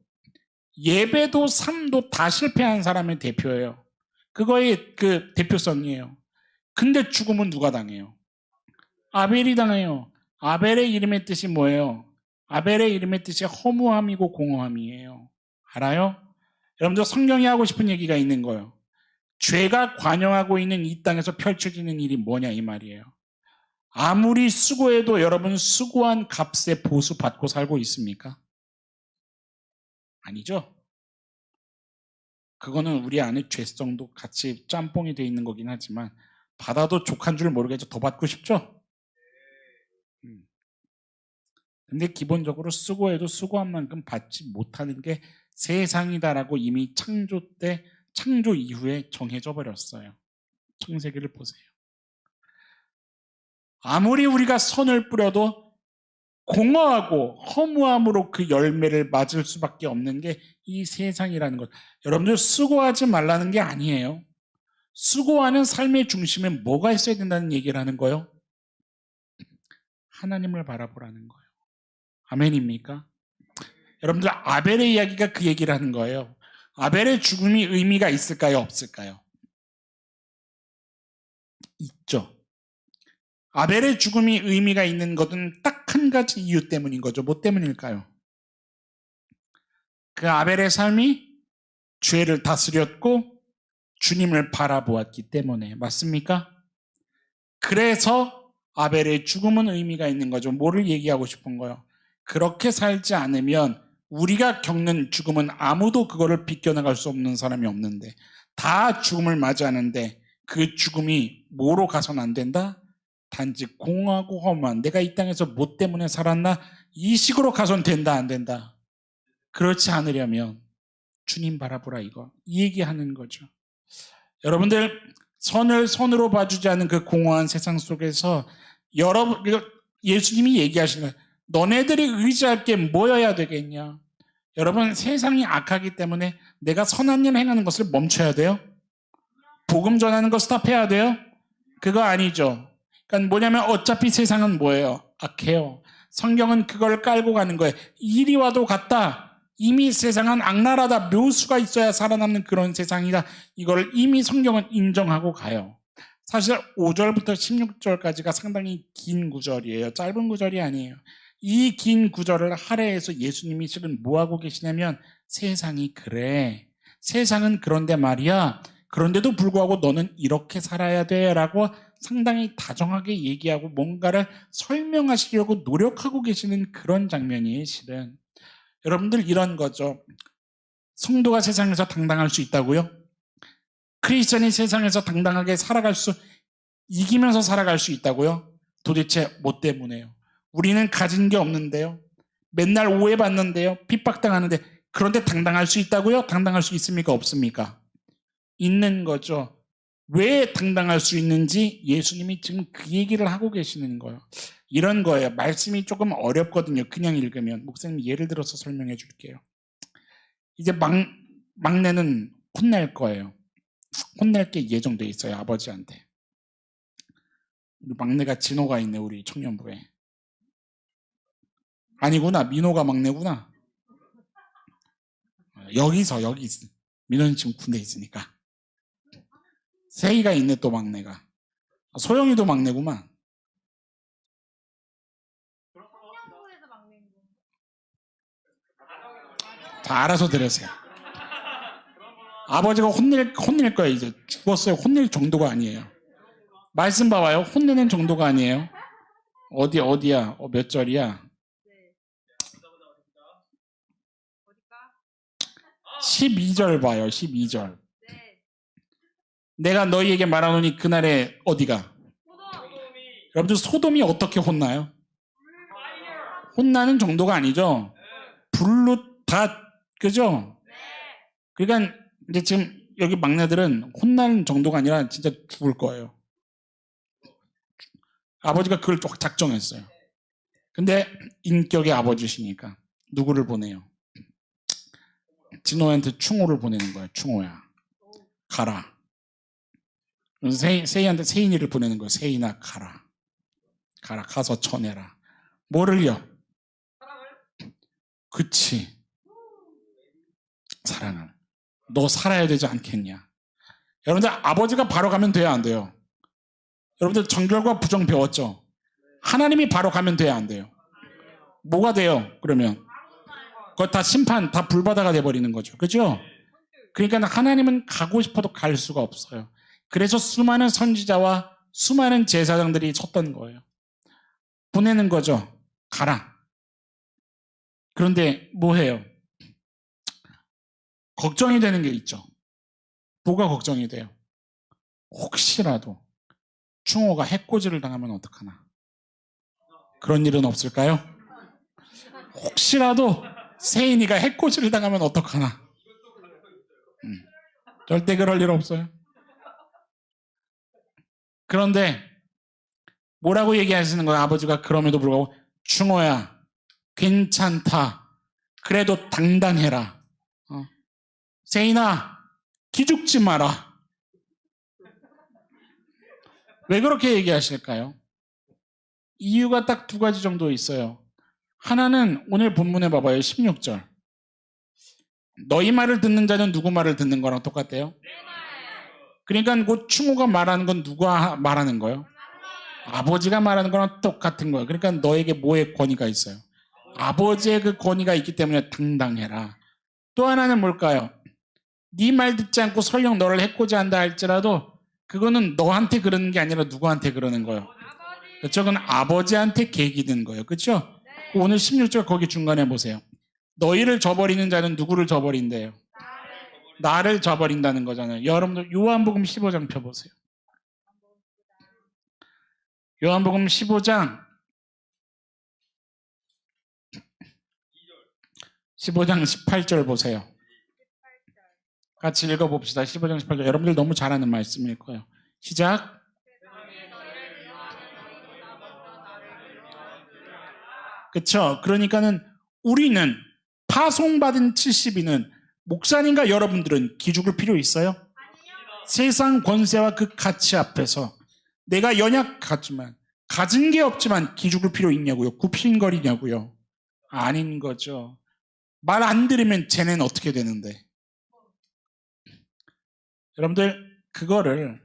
Speaker 1: 예배도 삶도 다 실패한 사람의 대표예요. 그거의 그 대표성이에요. 근데 죽음은 누가 당해요? 아벨이 당해요. 아벨의 이름의 뜻이 뭐예요? 아벨의 이름의 뜻이 허무함이고 공허함이에요. 알아요? 여러분들 성경이 하고 싶은 얘기가 있는 거예요. 죄가 관영하고 있는 이 땅에서 펼쳐지는 일이 뭐냐 이 말이에요. 아무리 수고해도 여러분 수고한 값에 보수 받고 살고 있습니까? 아니죠? 그거는 우리 안에 죄성도 같이 짬뽕이 돼 있는 거긴 하지만 받아도 족한 줄 모르겠죠. 더 받고 싶죠? 근데 기본적으로 수고해도 수고한 만큼 받지 못하는 게 세상이다라고 이미 창조 때, 창조 이후에 정해져 버렸어요. 창세기를 보세요. 아무리 우리가 선을 뿌려도 공허하고 허무함으로 그 열매를 맞을 수밖에 없는 게 이 세상이라는 것. 여러분들 수고하지 말라는 게 아니에요. 수고하는 삶의 중심에 뭐가 있어야 된다는 얘기를 하는 거예요? 하나님을 바라보라는 거예요. 아멘입니까? 여러분들 아벨의 이야기가 그 얘기를 하는 거예요. 아벨의 죽음이 의미가 있을까요? 없을까요? 있죠. 아벨의 죽음이 의미가 있는 것은 딱 한 가지 이유 때문인 거죠. 뭐 때문일까요? 그 아벨의 삶이 죄를 다스렸고 주님을 바라보았기 때문에. 맞습니까? 그래서 아벨의 죽음은 의미가 있는 거죠. 뭐를 얘기하고 싶은 거예요? 그렇게 살지 않으면 우리가 겪는 죽음은 아무도 그거를 비껴나갈 수 없는 사람이 없는데, 다 죽음을 맞이하는데 그 죽음이 뭐로 가선 안 된다? 단지 공허하고 험한 내가 이 땅에서 뭐 때문에 살았나? 이 식으로 가선 된다 안 된다? 그렇지 않으려면 주님 바라보라 이거. 이 얘기하는 거죠. 여러분들 선을 선으로 봐주지 않은 그 공허한 세상 속에서 예수님이 얘기하시는 거예요. 너네들이 의지할 게 뭐여야 되겠냐? 여러분 세상이 악하기 때문에 내가 선한 일 행하는 것을 멈춰야 돼요? 복음 전하는 거 스탑해야 돼요? 그거 아니죠. 그러니까 뭐냐면 어차피 세상은 뭐예요? 악해요. 성경은 그걸 깔고 가는 거예요. 이리 와도 같다. 이미 세상은 악랄하다. 묘수가 있어야 살아남는 그런 세상이다. 이걸 이미 성경은 인정하고 가요. 사실 5절부터 16절까지가 상당히 긴 구절이에요. 짧은 구절이 아니에요. 이 긴 구절을 할애해서 예수님이 실은 뭐하고 계시냐면 세상이 그래. 세상은 그런데 말이야. 그런데도 불구하고 너는 이렇게 살아야 돼 라고 상당히 다정하게 얘기하고 뭔가를 설명하시려고 노력하고 계시는 그런 장면이에요. 실은 여러분들 이런 거죠. 성도가 세상에서 당당할 수 있다고요? 크리스천이 세상에서 당당하게 이기면서 살아갈 수 있다고요? 도대체 뭐 때문에요? 우리는 가진 게 없는데요. 맨날 오해받는데요. 핍박당하는데 그런데 당당할 수 있다고요? 당당할 수 있습니까? 없습니까? 있는 거죠. 왜 당당할 수 있는지 예수님이 지금 그 얘기를 하고 계시는 거예요. 이런 거예요. 말씀이 조금 어렵거든요. 그냥 읽으면. 목사님 예를 들어서 설명해 줄게요. 이제 막내는 혼낼 거예요. 혼낼 게 예정돼 있어요. 아버지한테. 우리 막내가 진호가 있네. 우리 청년부에. 아니구나. 민호가 막내구나. 여기 있어. 민호는 지금 군대에 있으니까. 세희가 있네. 또 막내가. 소영이도 막내구만. 자, 알아서 들으세요. 아버지가 혼낼 거예요. 이제 죽었어요. 혼낼 정도가 아니에요. 말씀 봐봐요. 혼내는 정도가 아니에요. 어디야? 몇 절이야? 12절 봐요. 12절. 내가 너희에게 말하노니 그날에 어디가? 여러분들 소돔이 어떻게 혼나요? 혼나는 정도가 아니죠. 불로 다 그죠? 그러니까 이제 지금 여기 막내들은 혼나는 정도가 아니라 진짜 죽을 거예요. 아버지가 그걸 또 작정했어요. 근데 인격의 아버지시니까 누구를 보내요? 진호한테 충호를 보내는 거예요. 충호야. 가라. 그래서 세희한테 세인이를 보내는 거예요. 세인아 가라. 가라. 가서 쳐내라. 뭐를요? 그치. 사랑을. 너 살아야 되지 않겠냐. 여러분들 아버지가 바로 가면 돼요 안 돼요? 여러분들 정결과 부정 배웠죠? 하나님이 바로 가면 돼요 안 돼요? 뭐가 돼요 그러면? 그거 다 심판 다 불바다가 돼버리는 거죠. 그죠? 그러니까 하나님은 가고 싶어도 갈 수가 없어요. 그래서 수많은 선지자와 수많은 제사장들이 섰던 거예요. 보내는 거죠. 가라. 그런데 뭐 해요? 걱정이 되는 게 있죠. 뭐가 걱정이 돼요? 혹시라도 충호가 해코지를 당하면 어떡하나? 그런 일은 없을까요? 혹시라도 세인이가 해코지를 당하면 어떡하나? 절대 그럴 일 없어요. 그런데 뭐라고 얘기하시는 거예요? 아버지가 그럼에도 불구하고 충호야 괜찮다. 그래도 당당해라. 세인아 기죽지 마라. 왜 그렇게 얘기하실까요? 이유가 딱 두 가지 정도 있어요. 하나는 오늘 본문에 봐봐요. 16절. 너희 말을 듣는 자는 누구 말을 듣는 거랑 똑같대요? 그러니까 그 충호가 말하는 건 누가 말하는 거예요? 아버지가 말하는 거랑 똑같은 거예요. 그러니까 너에게 뭐의 권위가 있어요? 아버지의 그 권위가 있기 때문에 당당해라. 또 하나는 뭘까요? 네 말 듣지 않고 설령 너를 해코지 한다 할지라도 그거는 너한테 그러는 게 아니라 누구한테 그러는 거예요? 그건 아버지한테 계기된 거예요. 그렇죠? 오늘 16절 거기 중간에 보세요. 너희를 저버리는 자는 누구를 저버린대요? 나를 저버린다는 거잖아요. 여러분들 요한복음 15장 펴보세요. 요한복음 15장 18절 보세요. 같이 읽어봅시다. 15장 18절. 여러분들 너무 잘 아는 말씀일 거예요. 시작. 그쵸? 그러니까는 우리는 파송받은 70인은 목사님과 여러분들은 기죽을 필요 있어요? 세상 권세와 그 가치 앞에서 내가 연약하지만 가진 게 없지만 기죽을 필요 있냐고요? 굽신거리냐고요? 아닌 거죠. 말 안 들으면 쟤네는 어떻게 되는데? 여러분들 그거를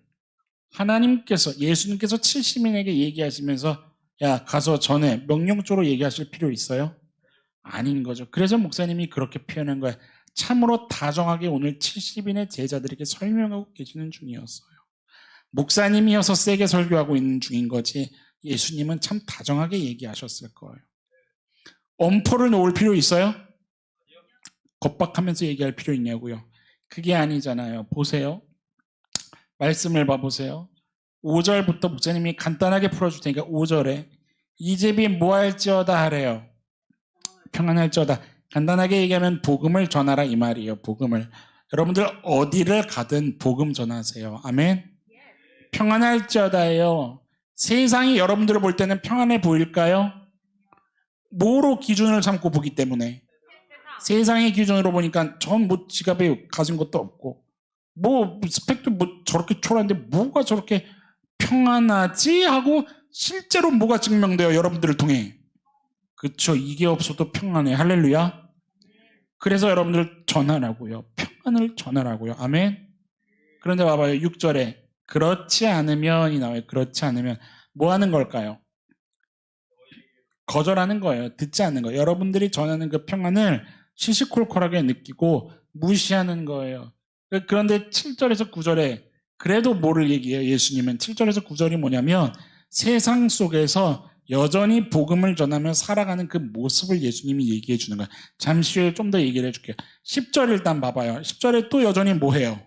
Speaker 1: 하나님께서 예수님께서 70인에게 얘기하시면서 야 가서 전에 명령조로 얘기하실 필요 있어요? 아닌 거죠. 그래서 목사님이 그렇게 표현한 거예요. 참으로 다정하게 오늘 70인의 제자들에게 설명하고 계시는 중이었어요. 목사님이어서 세게 설교하고 있는 중인 거지 예수님은 참 다정하게 얘기하셨을 거예요. 엄포를 놓을 필요 있어요? 겁박하면서 얘기할 필요 있냐고요? 그게 아니잖아요. 보세요. 말씀을 봐보세요. 5절부터 목사님이 간단하게 풀어줄 테니까 5절에 이제비 뭐할지어다 하래요. 평안할지어다. 간단하게 얘기하면 복음을 전하라 이 말이에요. 복음을. 여러분들 어디를 가든 복음 전하세요. 아멘. 평안할지어다예요. 세상이 여러분들을 볼 때는 평안해 보일까요? 뭐로 기준을 삼고 보기 때문에 세상의 기준으로 보니까 전 뭐 지갑에 가진 것도 없고 뭐 스펙도 뭐 저렇게 초라한데 뭐가 저렇게 평안하지 하고 실제로 뭐가 증명돼요? 여러분들을 통해. 그쵸? 이게 없어도 평안해. 할렐루야. 그래서 여러분들 전하라고요. 평안을 전하라고요. 아멘. 그런데 봐봐요. 6절에 그렇지 않으면이 나와요. 그렇지 않으면 뭐 하는 걸까요? 거절하는 거예요. 듣지 않는 거예요. 여러분들이 전하는 그 평안을 시시콜콜하게 느끼고 무시하는 거예요. 그런데 7절에서 9절에 그래도 뭐를 얘기해요? 예수님은 7절에서 9절이 뭐냐면 세상 속에서 여전히 복음을 전하며 살아가는 그 모습을 예수님이 얘기해 주는 거예요. 잠시 후에 좀 더 얘기를 해줄게요. 10절 일단 봐봐요. 10절에 또 여전히 뭐 해요?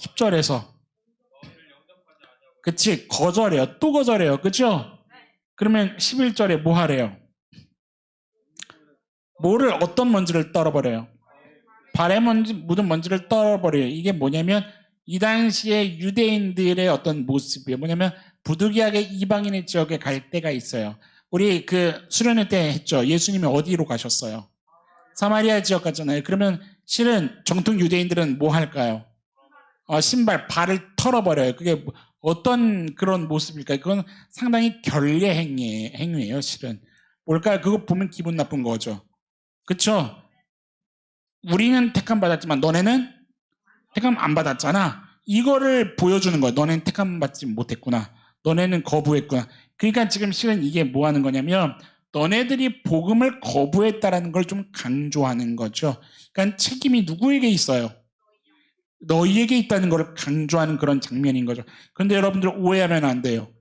Speaker 1: 10절에서 그치? 거절해요. 또 거절해요. 그죠? 그러면 11절에 뭐 하래요? 뭐를 어떤 먼지를 떨어버려요? 발에 묻은 먼지를 떨어버려요. 이게 뭐냐면 이 당시에 유대인들의 어떤 모습이에요. 뭐냐면 부득이하게 이방인의 지역에 갈 때가 있어요. 우리 그 수련회 때 했죠. 예수님이 어디로 가셨어요? 사마리아 지역 갔잖아요. 그러면 실은 정통 유대인들은 뭐 할까요? 신발, 발을 털어버려요. 그게 어떤 그런 모습일까요? 그건 상당히 결례 행위예요, 실은. 뭘까요? 그거 보면 기분 나쁜 거죠. 그쵸? 우리는 택함 받았지만 너네는 택함 안 받았잖아. 이거를 보여주는 거야. 너네는 택함 받지 못했구나. 너네는 거부했구나. 그러니까 지금 실은 이게 뭐 하는 거냐면 너네들이 복음을 거부했다라는 걸 좀 강조하는 거죠. 그러니까 책임이 누구에게 있어요? 너희에게 있다는 걸 강조하는 그런 장면인 거죠. 그런데 여러분들 오해하면 안 돼요.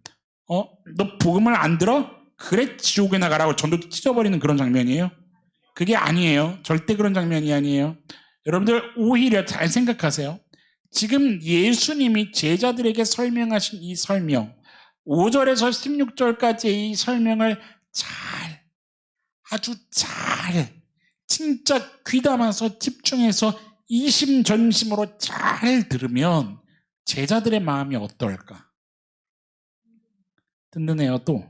Speaker 1: 너 복음을 안 들어? 그래 지옥에 나가라고 전도 찢어버리는 그런 장면이에요. 그게 아니에요. 절대 그런 장면이 아니에요. 여러분들 오히려 잘 생각하세요. 지금 예수님이 제자들에게 설명하신 이 설명 5절에서 16절까지의 이 설명을 아주 잘 진짜 귀담아서 집중해서 이심전심으로 잘 들으면 제자들의 마음이 어떨까? 든든해요. 또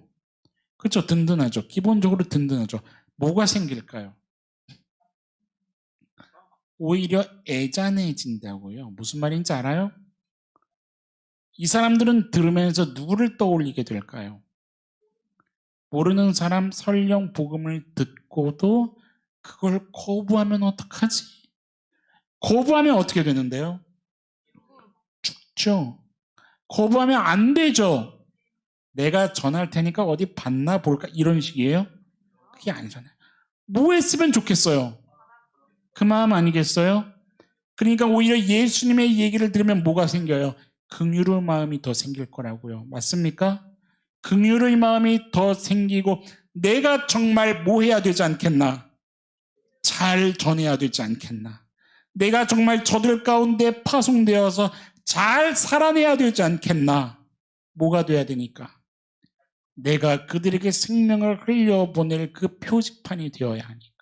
Speaker 1: 그렇죠. 든든하죠. 기본적으로 든든하죠. 뭐가 생길까요? 오히려 애잔해진다고요. 무슨 말인지 알아요? 이 사람들은 들으면서 누구를 떠올리게 될까요? 모르는 사람 설령 복음을 듣고도 그걸 거부하면 어떡하지? 거부하면 어떻게 되는데요? 죽죠. 거부하면 안 되죠. 내가 전할 테니까 어디 봤나 볼까 이런 식이에요? 그게 아니잖아요. 뭐 했으면 좋겠어요? 그 마음 아니겠어요? 그러니까 오히려 예수님의 얘기를 들으면 뭐가 생겨요? 긍휼의 마음이 더 생길 거라고요. 맞습니까? 긍휼의 마음이 더 생기고 내가 정말 뭐 해야 되지 않겠나? 잘 전해야 되지 않겠나? 내가 정말 저들 가운데 파송되어서 잘 살아내야 되지 않겠나? 뭐가 돼야 되니까? 내가 그들에게 생명을 흘려보낼 그 표지판이 되어야 하니까.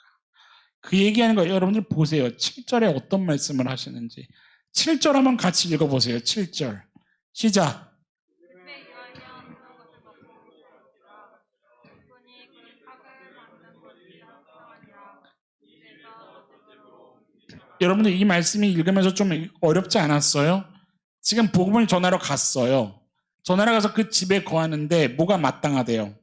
Speaker 1: 그 얘기하는 거예요. 여러분들 보세요. 7절에 어떤 말씀을 하시는지. 7절 한번 같이 읽어보세요. 7절. 시작. 여러분들 이 말씀이 읽으면서 좀 어렵지 않았어요? 지금 복음을 전하러 갔어요. 전하러 가서 그 집에 거하는데 뭐가 마땅하대요?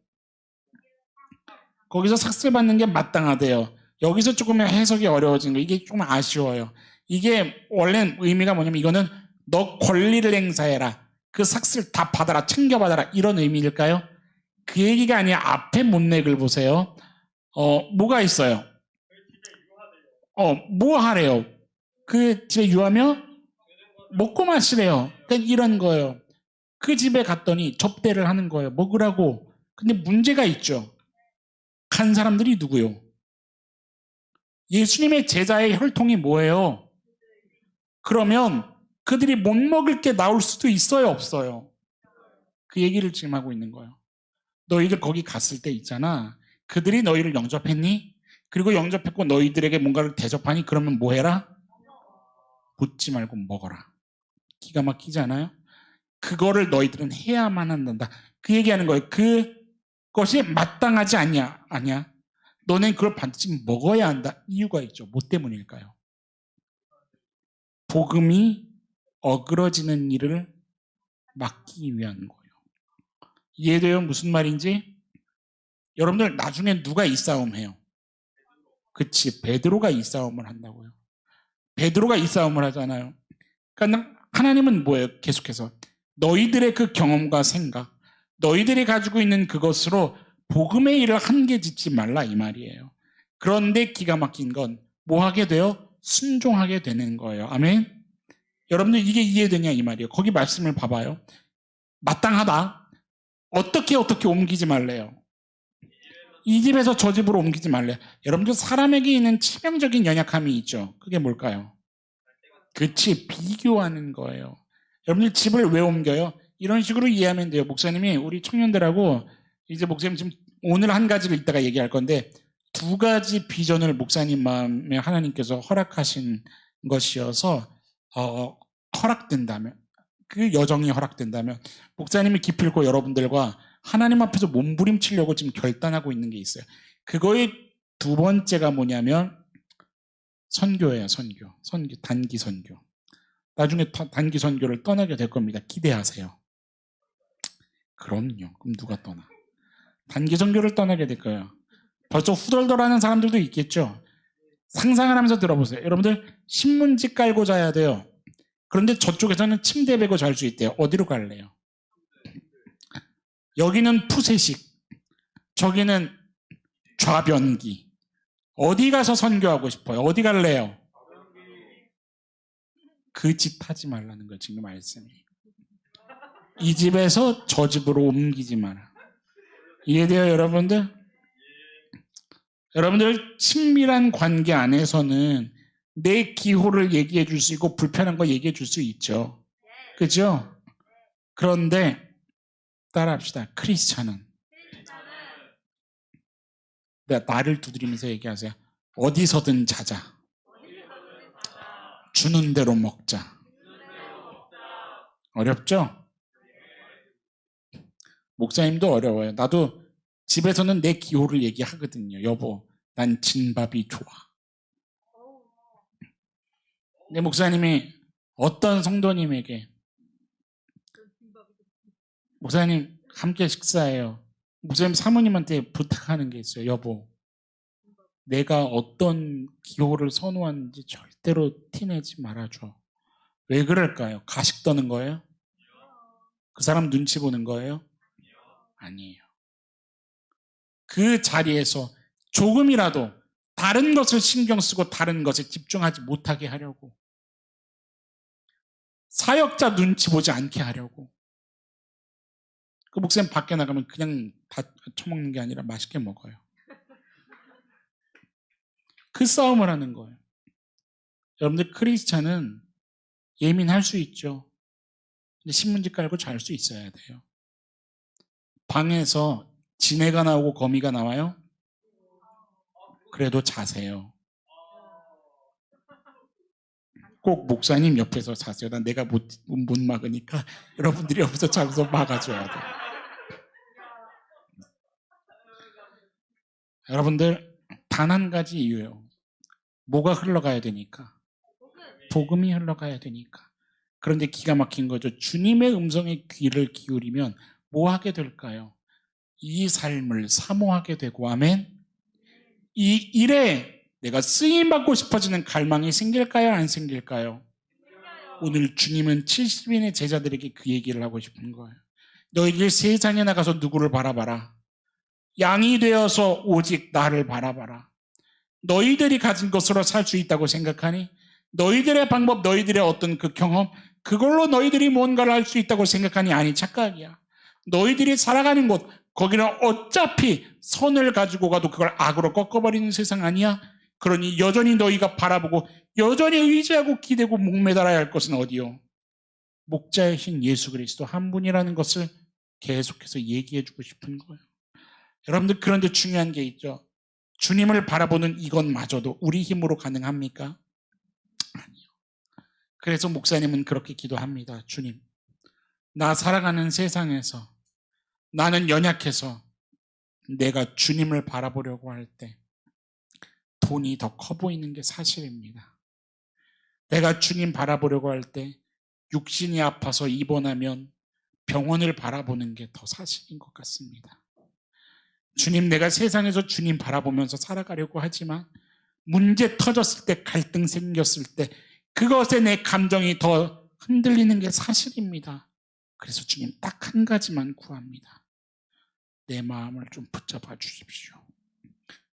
Speaker 1: 거기서 삭슬 받는 게 마땅하대요. 여기서 조금 해석이 어려워진 거, 이게 좀 아쉬워요. 이게 원래 의미가 뭐냐면 이거는 너 권리를 행사해라. 그 삭슬 다 받아라. 챙겨받아라. 이런 의미일까요? 그 얘기가 아니라 앞에 문맥을 보세요. 뭐가 있어요? 뭐 하래요? 그 집에 유하며 먹고 마시래요. 그러니까 이런 거예요. 그 집에 갔더니 접대를 하는 거예요. 먹으라고. 근데 문제가 있죠. 간 사람들이 누구요? 예수님의 제자의 혈통이 뭐예요? 그러면 그들이 못 먹을 게 나올 수도 있어요, 없어요? 그 얘기를 지금 하고 있는 거예요. 너희들 거기 갔을 때 있잖아. 그들이 너희를 영접했니? 그리고 영접했고 너희들에게 뭔가를 대접하니? 그러면 뭐 해라? 묻지 말고 먹어라. 기가 막히지 않아요? 그거를 너희들은 해야만 한다. 그 얘기하는 거예요. 그것이 마땅하지 않냐? 아니야. 너는 그걸 반드시 먹어야 한다. 이유가 있죠. 뭐 때문일까요? 복음이 어그러지는 일을 막기 위한 거예요. 이해돼요? 무슨 말인지? 여러분들 나중에 누가 이 싸움 해요? 그치, 베드로가 이 싸움을 한다고요. 베드로가 이 싸움을 하잖아요. 그러니까 하나님은 뭐예요? 계속해서 너희들의 그 경험과 생각, 너희들이 가지고 있는 그것으로 복음의 일을 한계 짓지 말라 이 말이에요. 그런데 기가 막힌 건 뭐 하게 돼요? 순종하게 되는 거예요. 아멘. 여러분들 이게 이해되냐 이 말이에요. 거기 말씀을 봐봐요. 마땅하다. 어떻게 옮기지 말래요. 이 집에서 저 집으로 옮기지 말래요. 여러분들 사람에게 있는 치명적인 연약함이 있죠. 그게 뭘까요? 그치, 비교하는 거예요. 여러분들 집을 왜 옮겨요? 이런 식으로 이해하면 돼요. 목사님이 우리 청년들하고 이제 목사님 지금 오늘 한 가지를 이따가 얘기할 건데 2가지 비전을 목사님 마음에 하나님께서 허락하신 것이어서 허락된다면, 그 여정이 허락된다면 목사님이 기필코 여러분들과 하나님 앞에서 몸부림치려고 지금 결단하고 있는 게 있어요. 그거의 2번째가 뭐냐면 선교예요. 선교. 단기 선교. 나중에 단기 선교를 떠나게 될 겁니다. 기대하세요. 그럼요. 그럼 누가 떠나? 단기 선교를 떠나게 될 거예요. 벌써 후덜덜하는 사람들도 있겠죠. 상상을 하면서 들어보세요. 여러분들 신문지 깔고 자야 돼요. 그런데 저쪽에서는 침대 베고 잘 수 있대요. 어디로 갈래요? 여기는 푸세식, 저기는 좌변기. 어디 가서 선교하고 싶어요? 어디 갈래요? 그 짓 하지 말라는 거예요. 지금 말씀이. 이 집에서 저 집으로 옮기지 마라. 이해돼요, 여러분들? 여러분들 친밀한 관계 안에서는 내 기호를 얘기해 줄 수 있고 불편한 거 얘기해 줄 수 있죠. 그죠? 그런데 따라합시다. 크리스찬은 나를 두드리면서 얘기하세요. 어디서든 자자. 주는 대로 먹자. 어렵죠? 목사님도 어려워요. 나도 집에서는 내 기호를 얘기하거든요. 여보, 난 진밥이 좋아. 내 목사님이 어떤 성도님에게 목사님 함께 식사해요. 목사님 사모님한테 부탁하는 게 있어요. 여보, 내가 어떤 기호를 선호하는지 절대로 티내지 말아줘. 왜 그럴까요? 가식 떠는 거예요? 그 사람 눈치 보는 거예요? 아니에요. 그 자리에서 조금이라도 다른 것을 신경 쓰고 다른 것에 집중하지 못하게 하려고, 사역자 눈치 보지 않게 하려고. 그 목사님 밖에 나가면 그냥 다 처먹는 게 아니라 맛있게 먹어요. 그 싸움을 하는 거예요. 여러분들 크리스찬은 예민할 수 있죠. 근데 신문지 깔고 잘 수 있어야 돼요. 방에서 지네가 나오고 거미가 나와요? 그래도 자세요. 꼭 목사님 옆에서 자세요. 내가 못 막으니까 여러분들이 옆에서 자서 막아줘야 돼요. 여러분들 단 한 가지 이유예요. 뭐가 흘러가야 되니까? 복음이 흘러가야 되니까. 그런데 기가 막힌 거죠. 주님의 음성에 귀를 기울이면 뭐 하게 될까요? 이 삶을 사모하게 되고, 아멘. 이 일에 내가 쓰임받고 싶어지는 갈망이 생길까요? 안 생길까요? 오늘 주님은 70인의 제자들에게 그 얘기를 하고 싶은 거예요. 너희들 세상에 나가서 누구를 바라봐라. 양이 되어서 오직 나를 바라봐라. 너희들이 가진 것으로 살 수 있다고 생각하니? 너희들의 방법, 너희들의 어떤 그 경험, 그걸로 너희들이 뭔가를 할 수 있다고 생각하니? 아니, 착각이야. 너희들이 살아가는 곳, 거기는 어차피 선을 가지고 가도 그걸 악으로 꺾어버리는 세상 아니야? 그러니 여전히 너희가 바라보고 여전히 의지하고 기대고 목매달아야 할 것은 어디요? 목자이신 예수 그리스도 한 분이라는 것을 계속해서 얘기해주고 싶은 거예요. 여러분들, 그런데 중요한 게 있죠. 주님을 바라보는 이것마저도 우리 힘으로 가능합니까? 아니요. 그래서 목사님은 그렇게 기도합니다. 주님, 나 살아가는 세상에서 나는 연약해서 내가 주님을 바라보려고 할 때 돈이 더 커 보이는 게 사실입니다. 내가 주님 바라보려고 할 때 육신이 아파서 입원하면 병원을 바라보는 게 더 사실인 것 같습니다. 주님, 내가 세상에서 주님 바라보면서 살아가려고 하지만 문제 터졌을 때, 갈등 생겼을 때 그것에 내 감정이 더 흔들리는 게 사실입니다. 그래서 주님, 딱 한 가지만 구합니다. 내 마음을 좀 붙잡아 주십시오.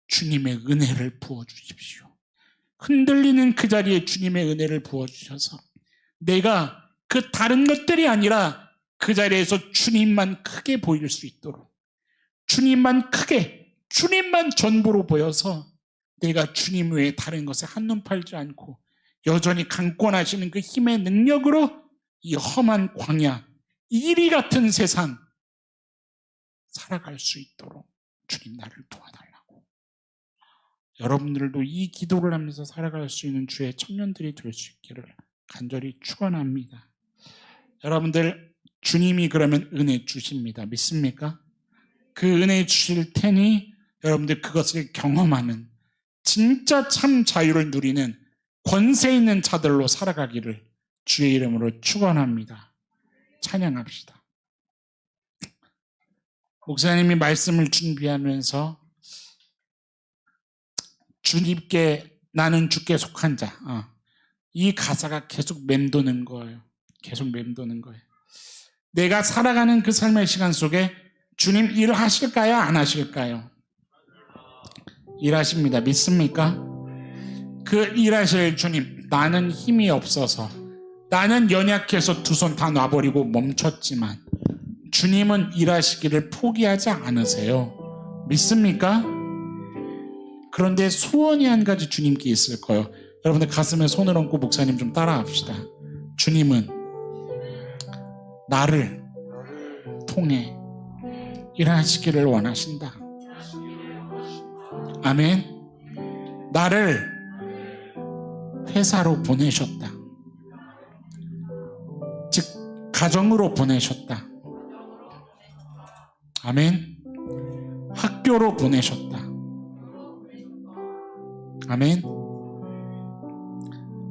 Speaker 1: 주님의 은혜를 부어주십시오. 흔들리는 그 자리에 주님의 은혜를 부어주셔서 내가 그 다른 것들이 아니라 그 자리에서 주님만 크게 보일 수 있도록, 주님만 크게, 주님만 전부로 보여서 내가 주님 외에 다른 것에 한눈 팔지 않고 여전히 강권하시는 그 힘의 능력으로 이 험한 광야, 이리 같은 세상 살아갈 수 있도록 주님 나를 도와달라고. 여러분들도 이 기도를 하면서 살아갈 수 있는 주의 청년들이 될 수 있기를 간절히 축원합니다. 여러분들, 주님이 그러면 은혜 주십니다. 믿습니까? 그 은혜 주실 테니 여러분들 그것을 경험하는, 진짜 참 자유를 누리는 권세 있는 자들로 살아가기를 주의 이름으로 축원합니다. 찬양합시다. 목사님이 말씀을 준비하면서 주님께, 나는 주께 속한 자, 이 가사가 계속 맴도는 거예요. 계속 맴도는 거예요. 내가 살아가는 그 삶의 시간 속에 주님 일하실까요? 안 하실까요? 일하십니다. 믿습니까? 그 일하실 주님, 나는 힘이 없어서, 나는 연약해서 두 손 다 놔버리고 멈췄지만 주님은 일하시기를 포기하지 않으세요. 믿습니까? 그런데 소원이 한 가지 주님께 있을 거예요. 여러분들 가슴에 손을 얹고 목사님 좀 따라합시다. 주님은 나를 통해 일하시기를 원하신다. 아멘. 나를 회사로 보내셨다. 즉 가정으로 보내셨다. 아멘. 학교로 보내셨다. 아멘.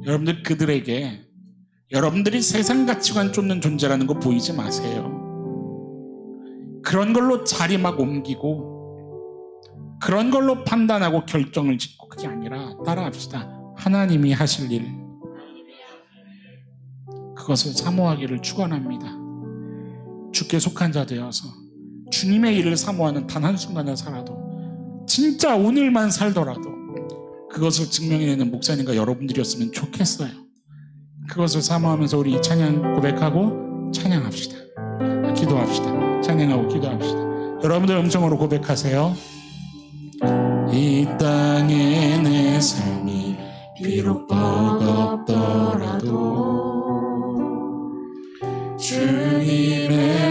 Speaker 1: 여러분들, 그들에게 여러분들이 세상 가치관 쫓는 존재라는 거 보이지 마세요. 그런 걸로 자리 막 옮기고 그런 걸로 판단하고 결정을 짓고, 그게 아니라 따라합시다. 하나님이 하실 일, 그것을 사모하기를 축원합니다. 주께 속한 자 되어서 주님의 일을 사모하는 단 한순간을 살아도, 진짜 오늘만 살더라도 그것을 증명해내는 목사님과 여러분들이었으면 좋겠어요. 그것을 사모하면서 우리 이 찬양 고백하고 찬양합시다. 기도합시다. 찬양하고 기도합시다. 여러분들 음성으로 고백하세요. 이 땅에 내 삶이 비록 버겁더라도 주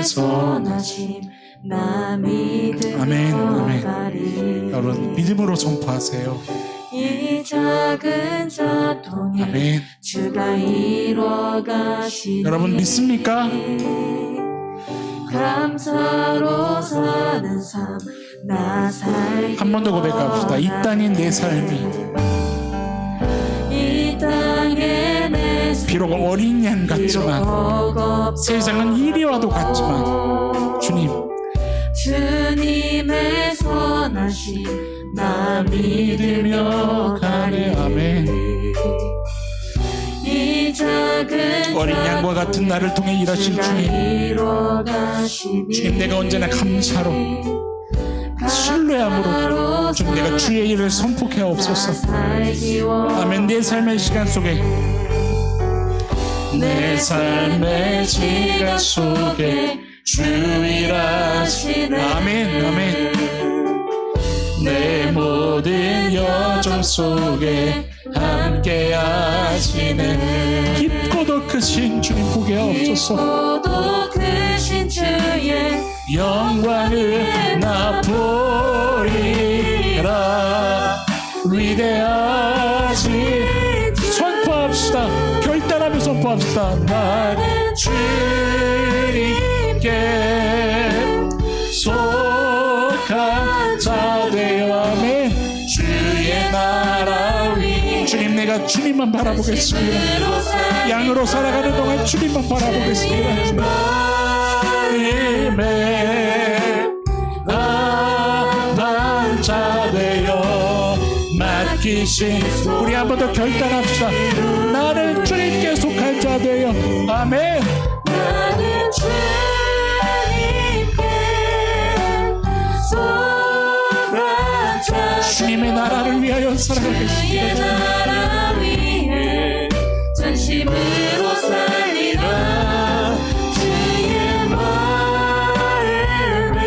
Speaker 3: 선하심 나 믿으며
Speaker 1: 아멘, 아멘.
Speaker 3: 가리.
Speaker 1: 여러분 믿음으로 선포하세요.
Speaker 3: 이 작은 자통에
Speaker 1: 아멘.
Speaker 3: 주가 이뤄가시니
Speaker 1: 여러분 믿습니까?
Speaker 3: 감사로 사는 삶 나 살기
Speaker 1: 한 번 더 고백합시다. 이 땅인 내 삶이
Speaker 3: 이 땅에 내 삶이
Speaker 1: 비록 어린 양 같지만 세상은 이리와도 같지만 주님
Speaker 3: 주님의 선하심 나 믿으며 가리.
Speaker 1: 아멘.
Speaker 3: 이 작은
Speaker 1: 어린 양과 같은 나를 통해 일하실 주님, 주님 내가 언제나 감사로 신뢰함으로 좀 내가 주의 일을 선포해 없소서. 아멘. 내 삶의 시간 속에 내 삶의 시간 속에 주 일하시네. 아멘. 아멘. 내 모든 여정 속에 함께 하시네. 깊고도 크신 주님 보게 하옵소서.
Speaker 3: 깊고도 크신 주의
Speaker 1: 영광을 나 보리라. 위대하신 선포합시다. 결단하며 선포합시다. 나는 주님께 속한 자 되어 아멘. 주의 나라 위 주님 내가 주님만 바라보겠습니다. 양으로 살아가는 동안 주님만 바라보겠습니다. 주님의 나란 자 되어 맡기신 우리 한 번 더 결단합시다. 나는 주님께 속한 자 되어 아멘.
Speaker 3: 나는 주님께 속한 자
Speaker 1: 주님의 나라를 위하여
Speaker 3: 주의
Speaker 1: 살아가겠습니다.
Speaker 3: 나라 위해 전심으로 살리라. 주의 마음에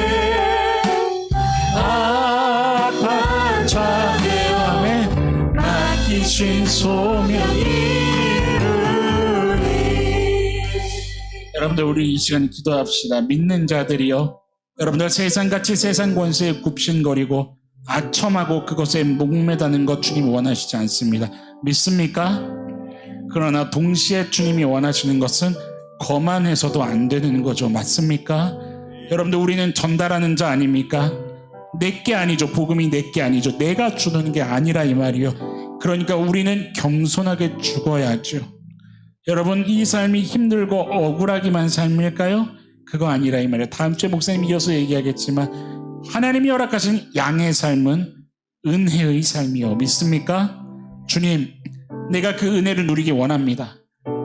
Speaker 1: 아파 자 되어 아멘. 맡기신 소명 여러분들 우리 이 시간 기도합시다. 믿는 자들이여 여러분들 세상같이 세상 권세에 굽신거리고 아첨하고 그것에 목매다는 것 주님 원하시지 않습니다. 믿습니까? 그러나 동시에 주님이 원하시는 것은 거만해서도 안 되는 거죠. 맞습니까? 여러분들 우리는 전달하는 자 아닙니까? 내게 아니죠. 복음이 내게 아니죠. 내가 주는 게 아니라 이 말이요. 그러니까 우리는 겸손하게 죽어야죠. 여러분 이 삶이 힘들고 억울하기만 삶일까요? 그거 아니라 이 말이에요. 다음 주에 목사님이 이어서 얘기하겠지만 하나님이 허락하신 양의 삶은 은혜의 삶이요. 믿습니까? 주님 내가 그 은혜를 누리기 원합니다.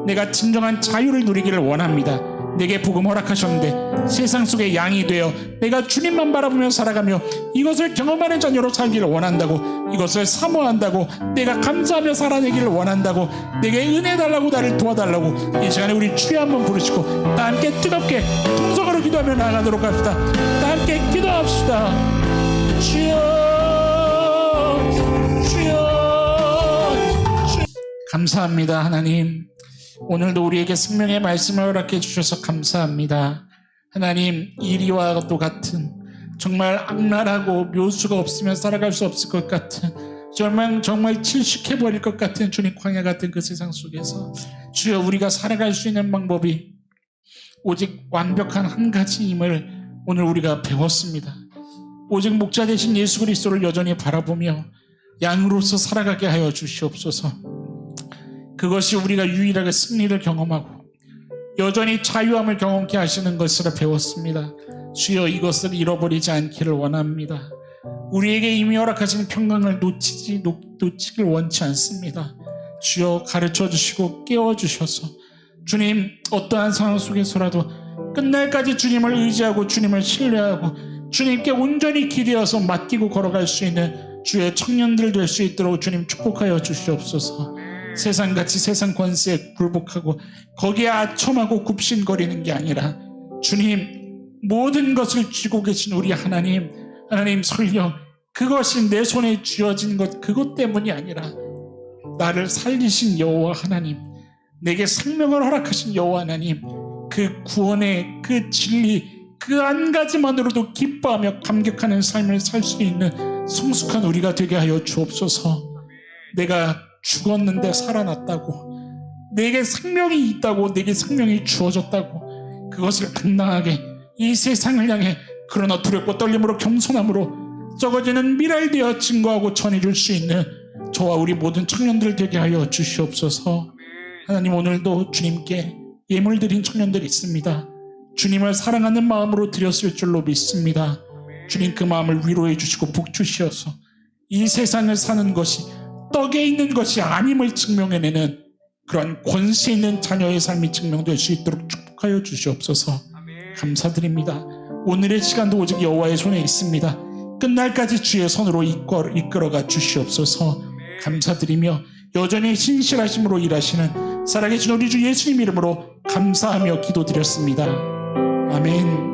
Speaker 1: 내가 진정한 자유를 누리기를 원합니다. 내게 복음 허락하셨는데 세상 속의 양이 되어 내가 주님만 바라보며 살아가며 이것을 경험하는 자녀로 살기를 원한다고, 이것을 사모한다고, 내가 감사하며 살아내기를 원한다고, 내게 은혜 달라고 나를 도와달라고 이 시간에 우리 주여 한번 부르시고 다 함께 뜨겁게 통성으로 기도하며 나아가도록 합시다. 다 함께 기도합시다. 주여 주여 감사합니다. 하나님 오늘도 우리에게 생명의 말씀을 허락해 주셔서 감사합니다. 하나님 이리와도 같은 정말 악랄하고 묘수가 없으면 살아갈 수 없을 것 같은 정말 질식해버릴 것 같은 주님 광야 같은 그 세상 속에서 주여 우리가 살아갈 수 있는 방법이 오직 완벽한 한 가지임을 오늘 우리가 배웠습니다. 오직 목자 되신 예수 그리스도를 여전히 바라보며 양으로서 살아가게 하여 주시옵소서. 그것이 우리가 유일하게 승리를 경험하고 여전히 자유함을 경험케 하시는 것으로 배웠습니다. 주여 이것을 잃어버리지 않기를 원합니다. 우리에게 이미 허락하신 평강을 놓치길 원치 않습니다. 주여 가르쳐 주시고 깨워 주셔서 주님 어떠한 상황 속에서라도 끝날까지 주님을 의지하고 주님을 신뢰하고 주님께 온전히 기대어서 맡기고 걸어갈 수 있는 주의 청년들 될 수 있도록 주님 축복하여 주시옵소서. 세상같이 세상 권세에 굴복하고 거기에 아첨하고 굽신거리는 게 아니라 주님 모든 것을 쥐고 계신 우리 하나님 설령 그것이 내 손에 쥐어진 것 그것 때문이 아니라 나를 살리신 여호와 하나님, 내게 생명을 허락하신 여호와 하나님, 그 구원의 그 진리 그 한 가지만으로도 기뻐하며 감격하는 삶을 살 수 있는 성숙한 우리가 되게 하여 주옵소서. 내가 죽었는데 살아났다고, 내게 생명이 있다고, 내게 생명이 주어졌다고, 그것을 당당하게 이 세상을 향해 그러나 두렵고 떨림으로 겸손함으로 썩어지는 미랄되어 증거하고 전해줄 수 있는 저와 우리 모든 청년들 되게 하여 주시옵소서. 하나님, 오늘도 주님께 예물 드린 청년들이 있습니다. 주님을 사랑하는 마음으로 드렸을 줄로 믿습니다. 주님, 그 마음을 위로해 주시고 복 주시어서 이 세상을 사는 것이 떡에 있는 것이 아님을 증명해내는 그런 권세 있는 자녀의 삶이 증명될 수 있도록 축복하여 주시옵소서. 감사드립니다. 오늘의 시간도 오직 여호와의 손에 있습니다. 끝날까지 주의 손으로 이끌어가 주시옵소서. 감사드리며 여전히 신실하심으로 일하시는 살아계신 우리 주 예수님 이름으로 감사하며 기도드렸습니다. 아멘.